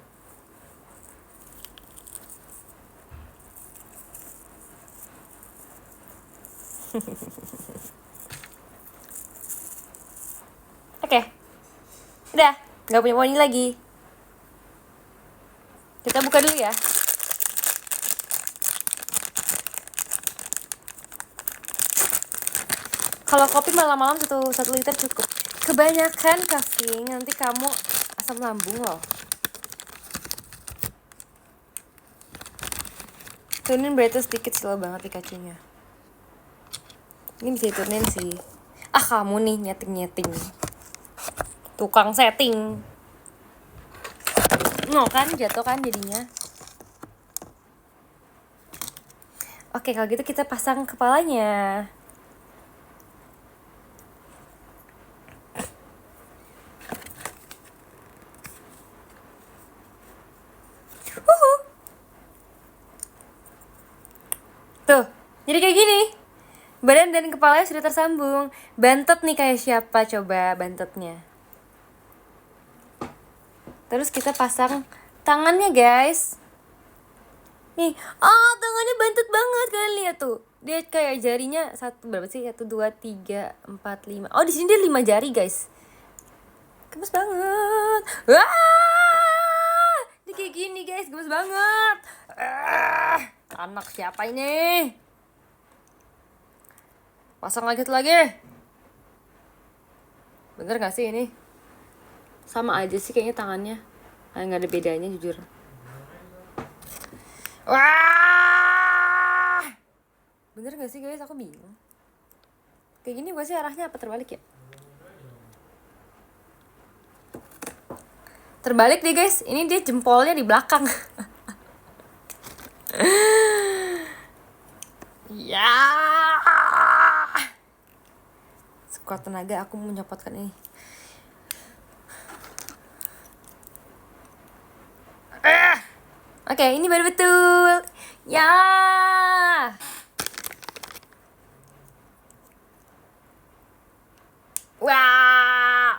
Oke. Udah, nggak punya poni lagi. Kita buka dulu ya. Kalau kopi malam-malam satu liter cukup. Kebanyakan kafein nanti kamu asam lambung loh. Turunin beratnya sedikit, slow banget Pikachu-nya. Ini bisa diturunin sih. Kamu nih nyeting-nyeting. Tukang setting. No kan, jatuh kan jadinya. Oke, kalau gitu kita pasang kepalanya. Tuh, jadi kayak gini. Badan dan kepalanya sudah tersambung. Bantet nih kayak siapa coba bantetnya. Terus kita pasang tangannya guys. Nih, tangannya bantet banget, kalian lihat tuh. Dia kayak jarinya berapa sih? 1, 2, 3, 4, 5. Oh, di sini dia 5 jari guys. Gemes banget. Wah! Dia kayak gini guys, gemes banget. Anak siapa ini? Pasang lagi tuh lagi. Bener gak sih ini? Sama aja sih kayaknya tangannya. Nggak ada bedanya jujur. Wah! Bener gak sih guys? Aku bingung. Kayak gini gue sih arahnya apa terbalik ya? Terbalik deh guys. Ini dia jempolnya di belakang. Ya. Sekuat tenaga aku menyopotkan ini. Oke, ini baru betul. Ya. Wah.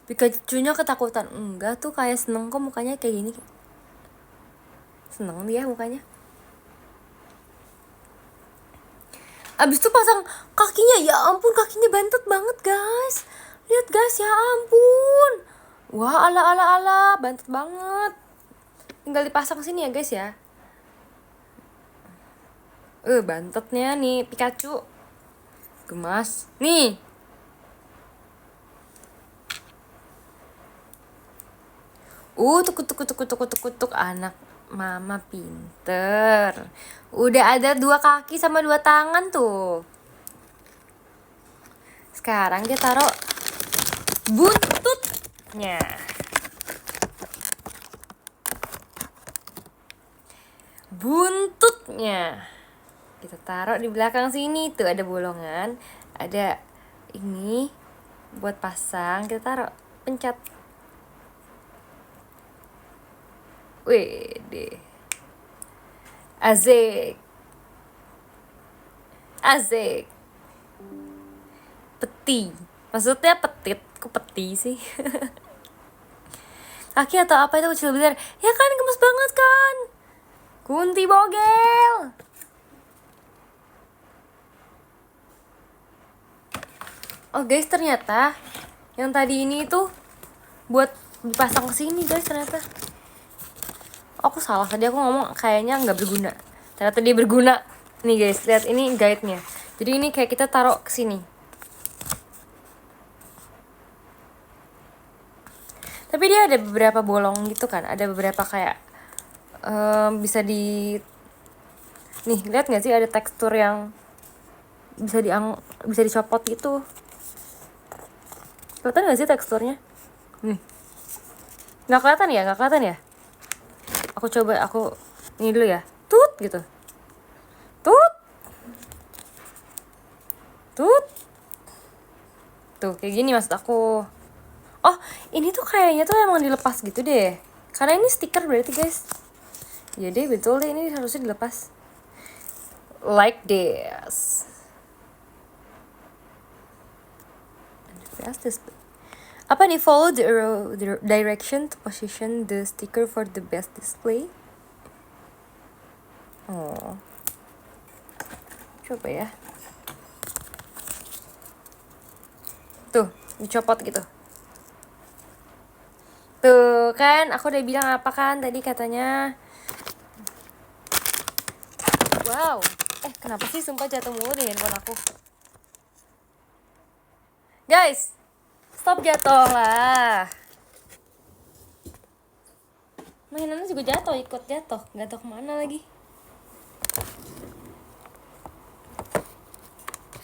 Pikachu-nya ketakutan. Enggak tuh, kayak seneng kok mukanya kayak gini. Seneng dia mukanya. Abis itu pasang kakinya. Ya ampun, kakinya bantet banget guys. Lihat guys, ya ampun. Wah, ala bantet banget. Tinggal dipasang sini ya guys ya. Bantetnya nih Pikachu. Gemas. Nih. Tuk anak mama pinter. Udah ada 2 kaki sama 2 tangan tuh. Sekarang dia taruh buntutnya. Buntutnya kita taruh di belakang sini. Tuh ada bolongan. Ada ini buat pasang. Kita taruh, pencet. Wede. Asik. Peti. Maksudnya petit. Kok peti sih? Kaki atau apa itu kecil besar? Ya kan, gemes banget kan? Kunti bogel. Oh guys, ternyata yang tadi ini tuh buat dipasang ke sini guys ternyata. Aku salah, tadi aku ngomong kayaknya nggak berguna. Ternyata dia berguna. Nih guys, lihat ini guide-nya. Jadi ini kayak kita taruh ke sini. Tapi dia ada beberapa bolong gitu kan. Ada beberapa kayak bisa di. Nih, lihat nggak sih ada tekstur yang bisa dicopot gitu. Kelihatan nggak sih teksturnya? Nih. Nggak kelihatan ya? Aku coba, ini dulu ya. Tut gitu. Tut. Tut. Tuh, kayak gini maksud aku. Oh, ini tuh kayaknya tuh emang dilepas gitu deh. Karena ini stiker berarti, guys. Jadi betul deh, ini harusnya dilepas. Like this. Fast display. Apa nih, follow the direction to position the sticker for the best display. Oh. Coba ya. Tuh, dicopot gitu. Tuh kan, aku udah bilang apa kan tadi katanya. Wow. Kenapa sih sumpah jatuh mulu deh handphone aku. Guys, stop jatuh lah. Mainannya juga jatuh, ikut jatuh. Gak tau kemana lagi.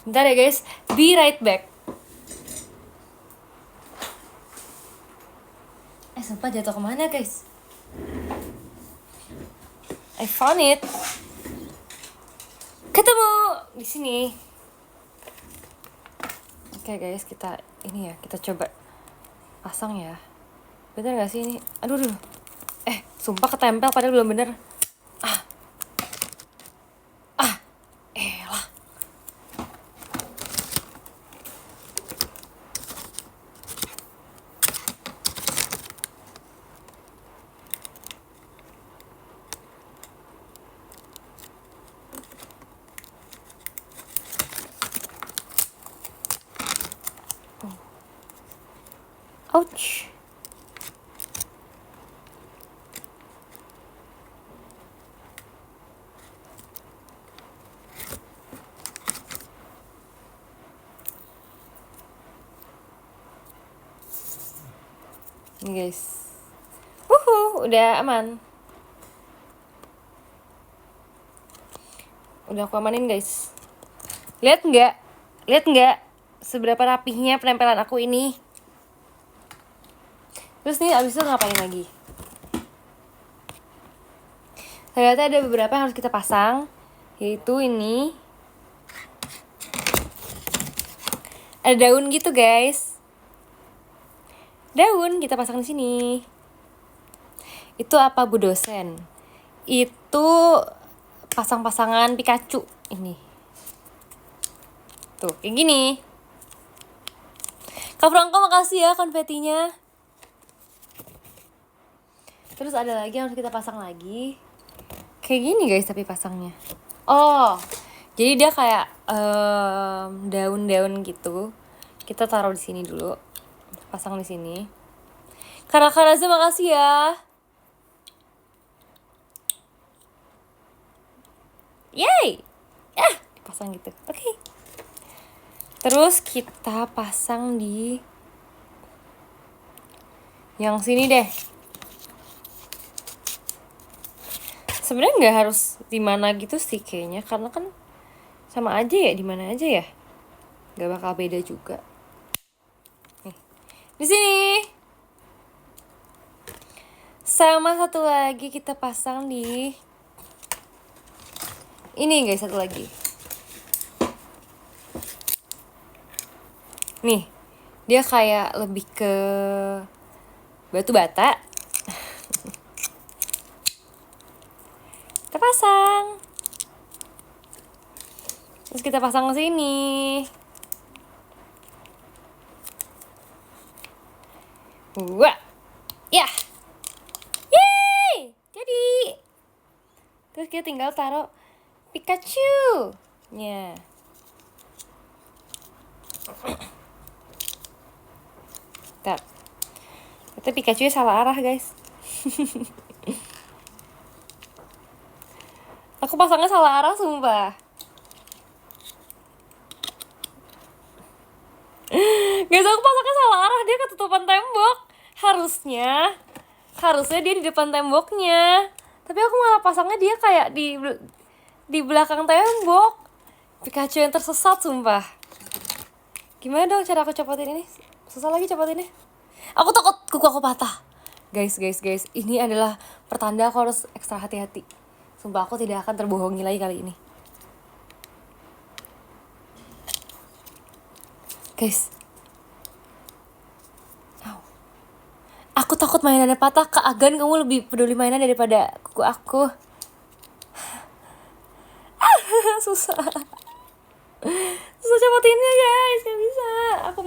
Bentar ya guys, be right back. Sumpah jatuh kemana guys? I found it. Ketemu di sini. Oke guys, kita coba pasang ya. Bener gak sih ini? Aduh. Sumpah ketempel padahal belum bener. Elah. Ouch. Ini guys. Udah aman. Udah aku amanin guys. Lihat nggak seberapa rapihnya penempelan aku ini. Terus nih abis itu ngapain lagi? Ternyata ada beberapa yang harus kita pasang, yaitu ini. Ada daun gitu guys. Daun kita pasang di sini. Itu apa Bu dosen? Itu pasang-pasangan Pikachu ini. Tuh, kayak gini. Kak Franco makasih ya konfetinya. Terus ada lagi yang harus kita pasang lagi. Kayak gini guys tapi pasangnya. Oh, jadi dia kayak daun-daun gitu. Kita taruh di sini dulu. Pasang di sini. Karaza makasih ya. Yay! Dipasang gitu. Oke. Terus kita pasang di yang sini deh. Sebenarnya nggak harus di mana gitu sih kayaknya, karena kan sama aja ya, di mana aja ya. Nggak bakal beda juga. Nih, di sini. Sama satu lagi kita pasang di ini guys, satu lagi. Nih, dia kayak lebih ke batu bata. Kita pasang. Terus kita pasang ke sini. Wah. Ya. Yeay! Jadi. Terus kita tinggal taruh Pikachu-nya. Bentar. Itu Pikachu-nya salah arah, guys. Aku pasangnya salah arah, sumpah. Guys, aku pasangnya salah arah. Dia ketutupan tembok. Harusnya dia di depan temboknya. Tapi aku malah pasangnya dia kayak di belakang tembok. Pikachu yang tersesat, sumpah. Gimana dong cara aku copotin ini? Susah lagi copotinnya. Aku takut kuku aku patah. Guys, ini adalah pertanda aku harus ekstra hati-hati. Sumpah aku tidak akan terbohongi lagi kali ini. Guys. Aku takut mainannya patah. Kak Agan, kamu lebih peduli mainan daripada kuku aku. Susah copotinnya guys, gak bisa. Aku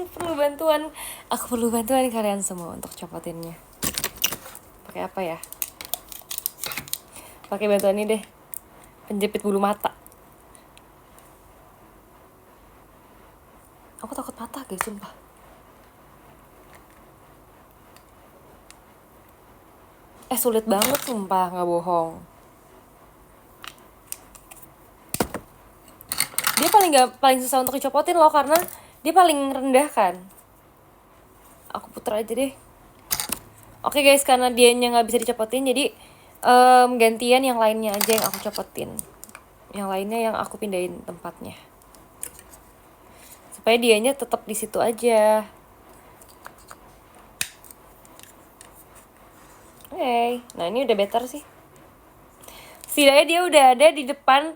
perlu bantuan kalian semua untuk copotinnya. Pakai apa ya? Pakai bantuan ini deh, penjepit bulu mata. Aku takut patah guys, sumpah. Sulit banget sumpah, gak bohong. Dia paling susah untuk dicopotin loh, karena dia paling rendah kan. Aku puter aja deh. Oke guys, karena dianya nggak bisa dicopotin, jadi gantian yang lainnya aja yang aku copotin. Yang lainnya yang aku pindahin tempatnya, supaya dianya tetap di situ aja. Oke, nah ini udah better sih. Setidaknya dia udah ada di depan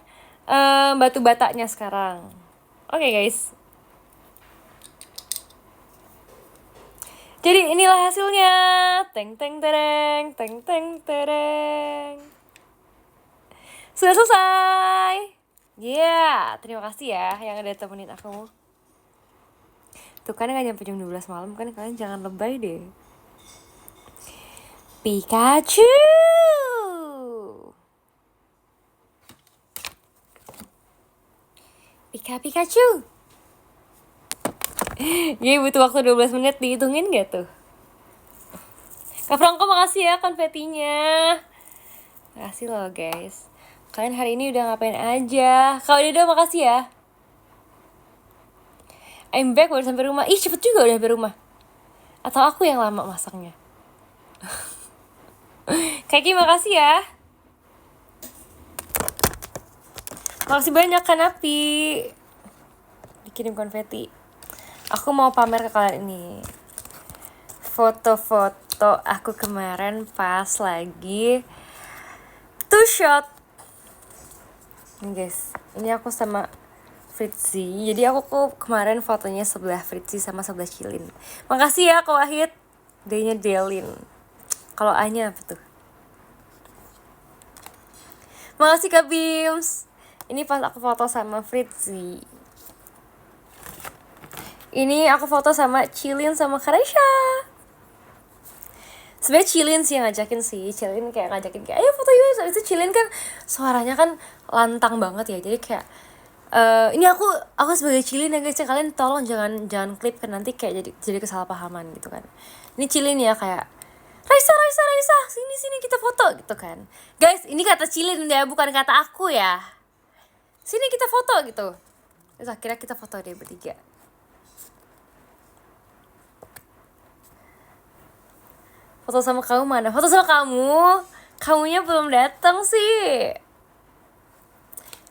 batu batanya sekarang. Oke guys. Jadi inilah hasilnya. Teng teng tereng, teng teng tereng. Sudah selesai. Terima kasih ya yang udah temenin aku. Tuh kan gak nyampe jam 12 malam kan, kalian jangan lebay deh. Pikachu. Pikachu. Butuh waktu 12 menit, dihitungin gak tuh? Kak Franco makasih ya konfetinya. Makasih loh guys. Kalian hari ini udah ngapain aja? Kak Dedo makasih ya. I'm back, baru sampai rumah. Ih cepet juga udah sampai rumah. Atau aku yang lama masaknya? Kaki makasih ya. Makasih banyak kan Api. Dikirim konfeti. Aku mau pamer ke kalian ini foto-foto aku kemarin pas lagi two shot. Nih guys, ini aku sama Fritzy. Jadi aku kemarin fotonya sebelah Fritzy sama sebelah Cilin. Makasih ya Kak Wahid. D-nya Delin. Kalau A-nya apa tuh? Makasih Kak Bims. Ini pas aku foto sama Fritzy. Ini aku foto sama Cilin sama Karesha. Sebenarnya Cilin sih yang ngajakin sih. Cilin kayak ngajakin kayak ayo foto yuk. Soalnya itu Cilin kan suaranya kan lantang banget ya. Jadi kayak ini aku sebagai Cilin ya guys, kalian tolong jangan klip kan, nanti kayak jadi kesalahpahaman gitu kan. Ini Cilin ya kayak Raisa sini kita foto gitu kan. Guys, ini kata Cilin ya, bukan kata aku ya. Sini kita foto gitu. Terus akhirnya kita foto deh bertiga. Foto sama kamu mana? Foto sama kamu? Kamunya belum datang sih.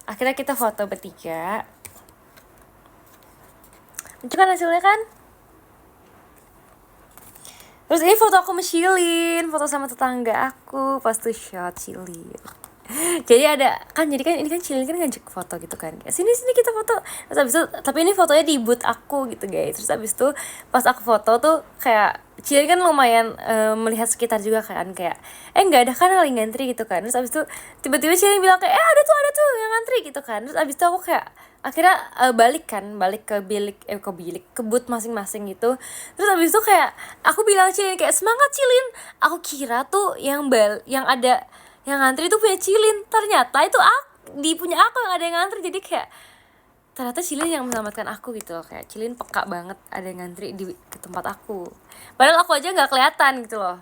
Akhirnya kita foto bertiga. Lucu kan hasilnya kan? Terus ini foto aku sama Cilin, foto sama tetangga aku pas tuh shot Cilin. Jadi ini kan Cilin kan ngajak foto gitu kan. Sini kita foto. Terus abis itu, tapi ini fotonya di booth aku gitu guys. Terus abis itu pas aku foto tuh kayak Cilin kan lumayan melihat sekitar juga kan, kayak nggak ada kan lagi ngantri gitu kan. Terus abis itu tiba-tiba Cilin bilang kayak ada tuh yang ngantri gitu kan. Terus abis itu aku kayak akhirnya balik ke booth masing-masing gitu. Terus abis itu kayak aku bilang Cilin kayak semangat Cilin. Aku kira tuh yang ada yang ngantri itu punya Cilin, ternyata itu punya aku yang ada yang ngantri. Jadi kayak ternyata Cilin yang menyelamatkan aku gitu loh. Kayak Cilin peka banget ada yang ngantri di tempat aku, padahal aku aja nggak kelihatan gitu loh.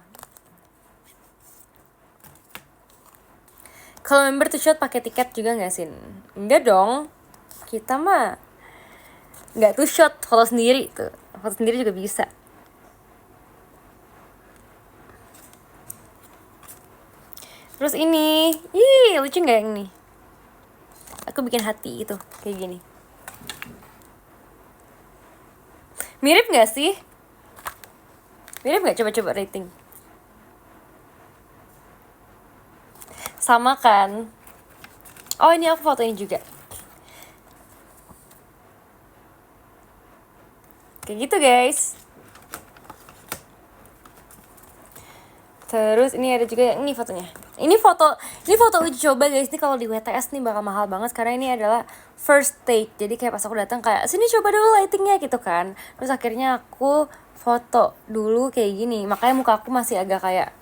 Kalau member two shot pakai tiket juga nggak sih? Enggak dong, kita mah nggak two shot, foto sendiri tuh, foto sendiri juga bisa. Terus ini, lucu nggak yang ini? Aku bikin hati itu kayak gini. Mirip nggak sih? Mirip nggak? Coba rating. Sama kan? Oh ini aku foto ini juga. Kayak gitu guys. Terus ini ada juga ini fotonya. Ini foto uji coba guys. Ini kalau di WTS nih bakal mahal banget karena ini adalah first take. Jadi kayak pas aku datang kayak sini coba dulu lightingnya gitu kan. Terus akhirnya aku foto dulu kayak gini. Makanya muka aku masih agak kayak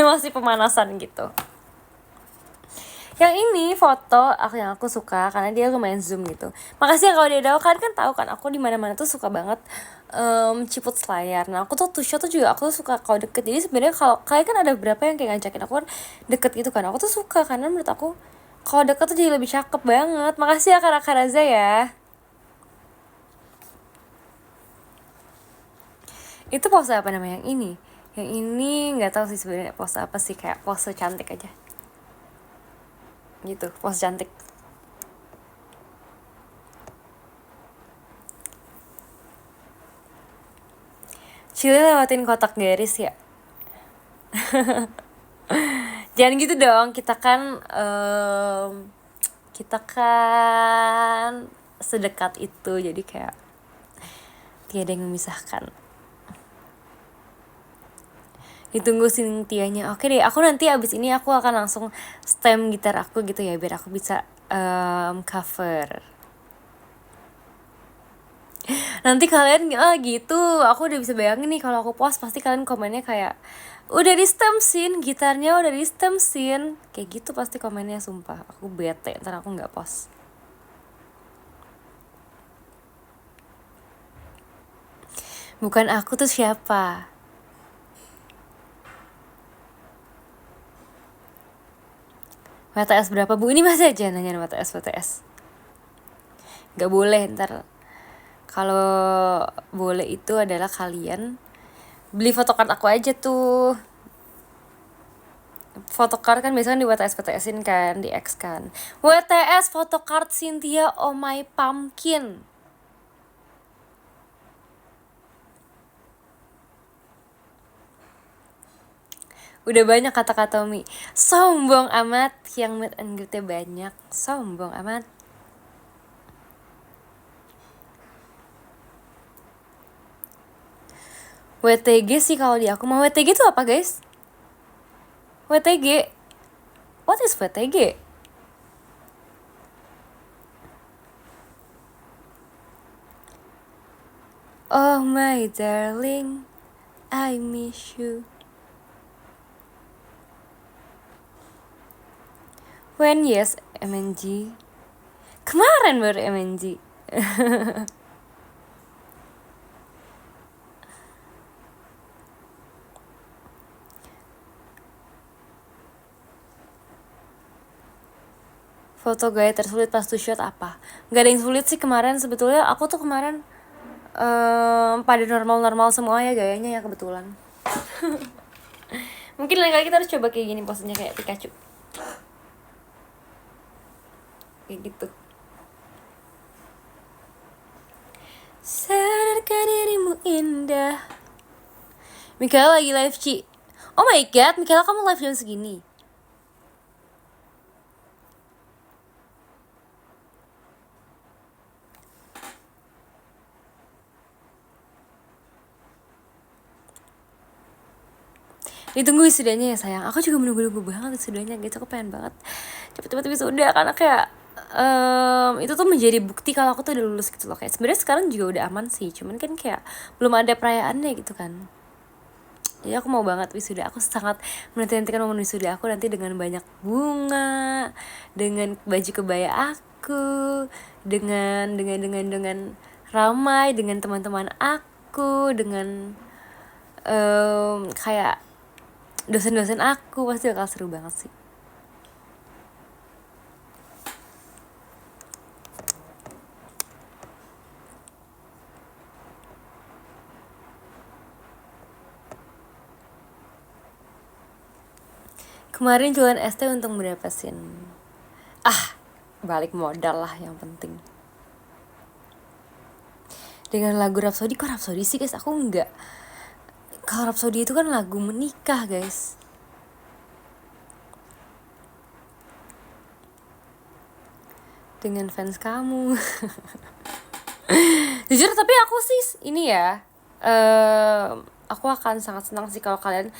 masih pemanasan gitu. Yang ini foto yang aku suka karena dia lumayan zoom gitu. Makasih ya kalau dia tahu kan tahu kan aku di mana-mana tuh suka banget ciput selayar. Nah aku tuh shot tuh juga aku tuh suka kalau deket. Jadi sebenarnya kalau kayak kan ada beberapa yang kayak ngajakin aku kan deket gitu kan. Aku tuh suka karena menurut aku kalau deket tuh jadi lebih cakep banget. Makasih ya Kak Raza ya. Itu pose apa namanya yang ini? Yang ini nggak tahu sih sebenarnya pose apa sih, kayak pose cantik aja. Gitu, pose cantik. Cili lewatin kotak garis ya. Jangan gitu dong, kita kan sedekat itu, jadi kayak tiada yang memisahkan. Ditunggu Cynthia-nya. Oke deh, aku nanti abis ini aku akan langsung stem gitar aku gitu ya, biar aku bisa cover. Nanti kalian gitu, aku udah bisa bayangin nih kalau aku post pasti kalian komennya kayak udah di stem scene, gitarnya udah di stem scene, kayak gitu pasti komennya, sumpah aku bete ntar aku nggak post. Bukan aku tuh siapa? WTS berapa bu? Ini masih aja nanya WTS. Gak boleh, ntar kalau boleh itu adalah kalian beli photocard aku aja tuh. Photocard kan biasanya di WTS-in kan, di X kan. WTS photocard Cynthia Oh My Pumpkin. Udah banyak kata-kata Umi. Sombong amat, yang meet and greet-nya banyak. Sombong amat. WTG sih kalau di aku. Mau WTG itu apa guys? WTG? What is WTG? Oh my darling, I miss you. When yes, MNG. Kemarin baru MNG. Foto gaya tersulit pas to shoot apa? Gak ada yang sulit sih kemarin, sebetulnya aku tuh kemarin pada normal-normal semua ya gayanya ya kebetulan. Mungkin lain kali kita harus coba kayak gini posenya kayak Pikachu. Kayak gitu. Sadarkah dirimu indah. Mikaela lagi live Ci. Oh my god, Mikaela kamu live jam segini? Ditunggu wisudanya ya sayang. Aku juga menunggu-nunggu banget wisudanya gitu. Aku pengen banget cepet-cepet wisuda karena kayak itu tuh menjadi bukti kalau aku tuh udah lulus gitu loh. Kayak sebenarnya sekarang juga udah aman sih, cuman kan kayak belum ada perayaannya gitu kan. Jadi aku mau banget wisuda. Aku sangat menanti-nantikan momen wisuda aku nanti dengan banyak bunga, dengan baju kebaya aku, dengan ramai dengan teman-teman aku, dengan kayak dosen-dosen aku, pasti bakal seru banget sih. Kemarin jualan ST untung berapa sin? Balik modal lah yang penting. Dengan lagu Rhapsody, kok Rhapsody sih guys? Aku enggak. Kalau Rhapsody itu kan lagu menikah guys. dengan fans kamu. Jujur tapi aku sih ini ya, aku akan sangat senang sih kalau kalian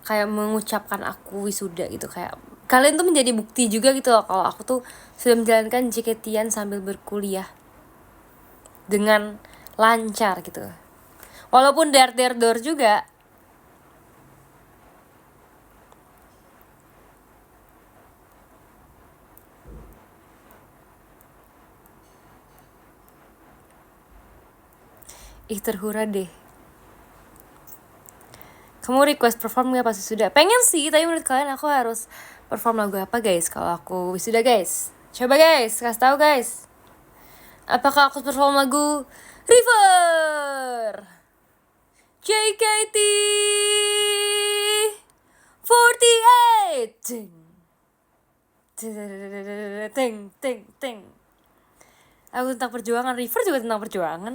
kayak mengucapkan aku wisuda gitu, kayak kalian tuh menjadi bukti juga gitu loh kalau aku tuh sudah menjalankan JKT-an sambil berkuliah dengan lancar gitu, walaupun dar juga. Ih terhura deh. Kamu request perform gak pas wisuda? Pengen sih, tapi menurut kalian aku harus perform lagu apa guys kalau aku wisuda guys? Coba guys, kasih tahu guys. Apakah aku perform lagu River, JKT 48, ting ting ting ting. Aku tentang perjuangan, River juga tentang perjuangan.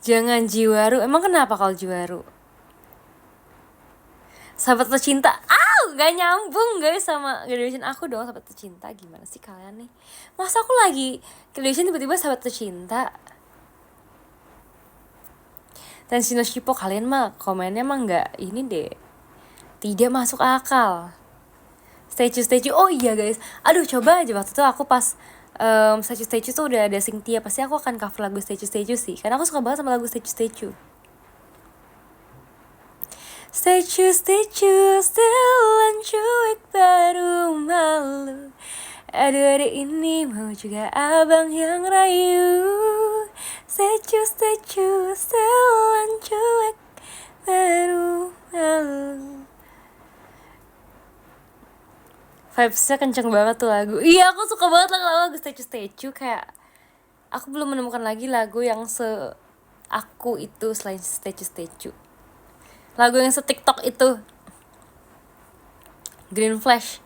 Jangan Jiwaru. Emang kenapa kalau Jiwaru? Sahabat tercinta. Gak nyambung guys sama graduation aku dong. Sahabat tercinta. Gimana sih kalian nih? Masa aku lagi graduation tiba-tiba sahabat tercinta? Tenshi no Shippo, kalian mah komennya mah gak ini deh, tidak masuk akal. Statue. Oh iya guys. Aduh coba aja waktu itu aku pas statue tuh udah ada Cynthia, pasti aku akan cover lagu statue sih, karena aku suka banget sama lagu statue. Statue setelan cuek baru malu. Aduh ini mau juga abang yang rayu. Statue setelan cuek baru malu. Vibesnya kenceng banget tuh lagu. Iya aku suka banget lagu statue. Kayak aku belum menemukan lagi lagu yang aku itu selain statue. Lagu yang TikTok itu Green Flash.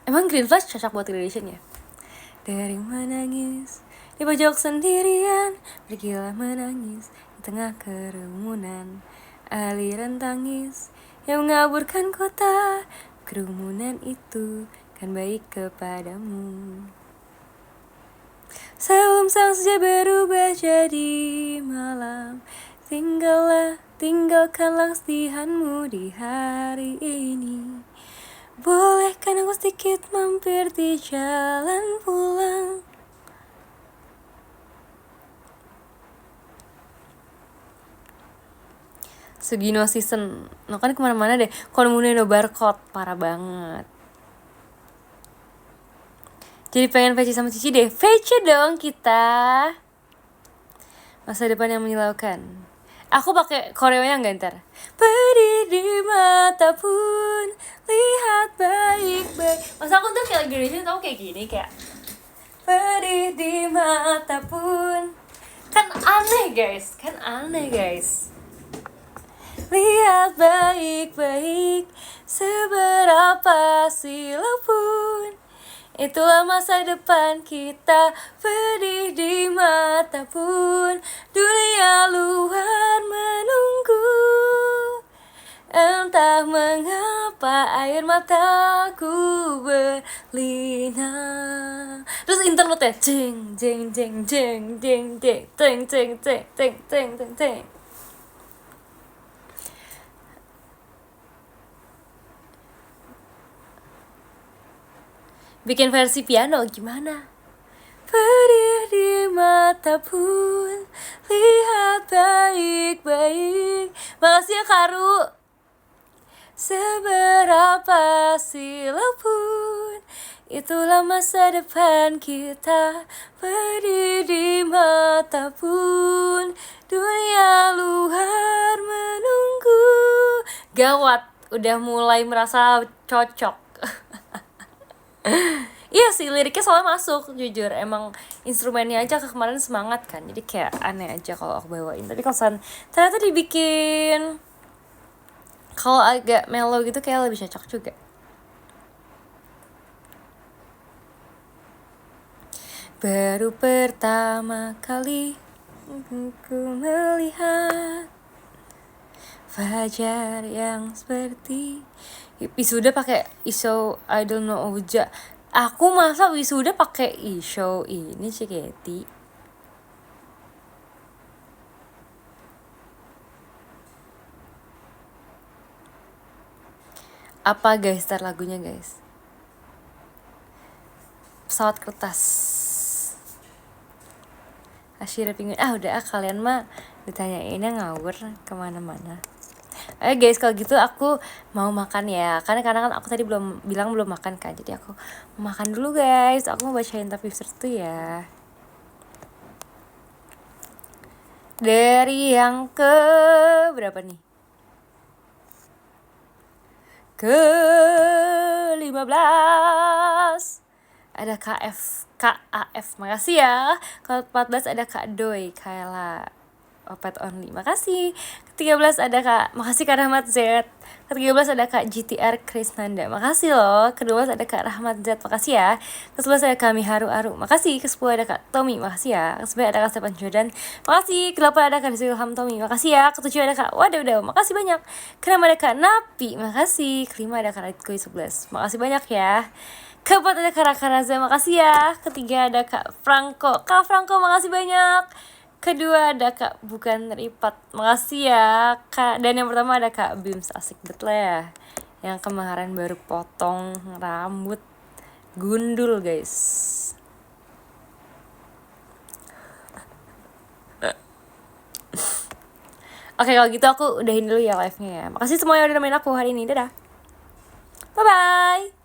Emang Green Flash cocok buat graduation ya? Dari menangis di pojok sendirian, pergilah menangis di tengah kerumunan. Aliran tangis yang mengaburkan kota, kerumunan itu kan baik kepadamu. Sebelum sang senja berubah jadi malam, tinggalkanlah kesedihanmu di hari ini. Bolehkan aku sedikit mampir di jalan pulang. Sugino season, no kan kemana-mana deh. Konomune no barcode, parah banget. Jadi pengen VC sama Cici deh. VC dong kita. Masa depan yang menyilaukan. Aku pakai koreonya nggak ntar? Pedih di mata pun lihat baik-baik. Masa aku tuh kayak graduation tau kayak gini, kayak pedih di mata pun. Kan aneh guys. Lihat baik-baik, seberapa silau pun, itulah masa depan kita. Pedih di mata pun, dunia luar menunggu. Entah mengapa air mataku berlinang. Terus interlude-nya jeng jeng jeng jeng jeng jeng jeng jeng jeng jeng jeng jeng jeng. Bikin versi piano gimana? Pedih di mata pun lihat baik-baik. Makasih ya Karu. Seberapa silau pun, itulah masa depan kita. Pedih di mata pun, dunia luar menunggu. Gawat, udah mulai merasa cocok. Iya sih, liriknya soalnya masuk, jujur. Emang instrumennya aja kemarin semangat kan, jadi kayak aneh aja kalau aku bawain. Tapi kalau ternyata dibikin kalau agak mellow gitu kayak lebih cocok juga. Baru pertama kali ku melihat fajar yang seperti Wisuda pakai iso I don't know Oja. Aku masa wisuda pakai iso ini Ciketi. Apa guys tar lagunya guys? Pesawat kertas. Asyirah pengen udah kalian mah ditanyainnya ngawur kemana-mana. Guys kalau gitu aku mau makan ya, karena kan aku tadi belum makan kan, jadi aku mau makan dulu guys. Aku mau bacain top users tuh ya, dari yang ke berapa nih, ke 15 ada KAF, makasih ya. Kalau 14 ada Kak Doi, Kayla Opet Only, makasih. Ke-13 ada Kak, makasih Kak Rahmat Z. Ke-13 ada Kak GTR Krisnanda, makasih loh. Ke-12 ada Kak Rahmat Z, makasih ya. Ke-11 ada Kami Haru Aru, makasih. Ke-10 ada Kak Tommy, makasih ya. Ke-9 ada Kak Stepan Jordan, makasih. Ke-8 ada Kak Ilham Tommy, makasih ya. Ke-7 ada Kak Wadaw, makasih banyak. Ke-6 ada Kak Napi, makasih. Ke-5 ada Kak Radkoi 11, makasih banyak ya. Ke-4 ada Kak Rakaraza, makasih ya. Ke-3 ada Kak Franco, makasih banyak. Kedua ada Kak Bukan Ripat, makasih ya Kak. Dan yang pertama ada Kak Bims, asik bet lah ya, yang kemarin baru potong rambut gundul guys. Oke kalau gitu aku udahin dulu ya live-nya ya. Makasih semua yang udah nemenin aku hari ini, dadah, bye bye.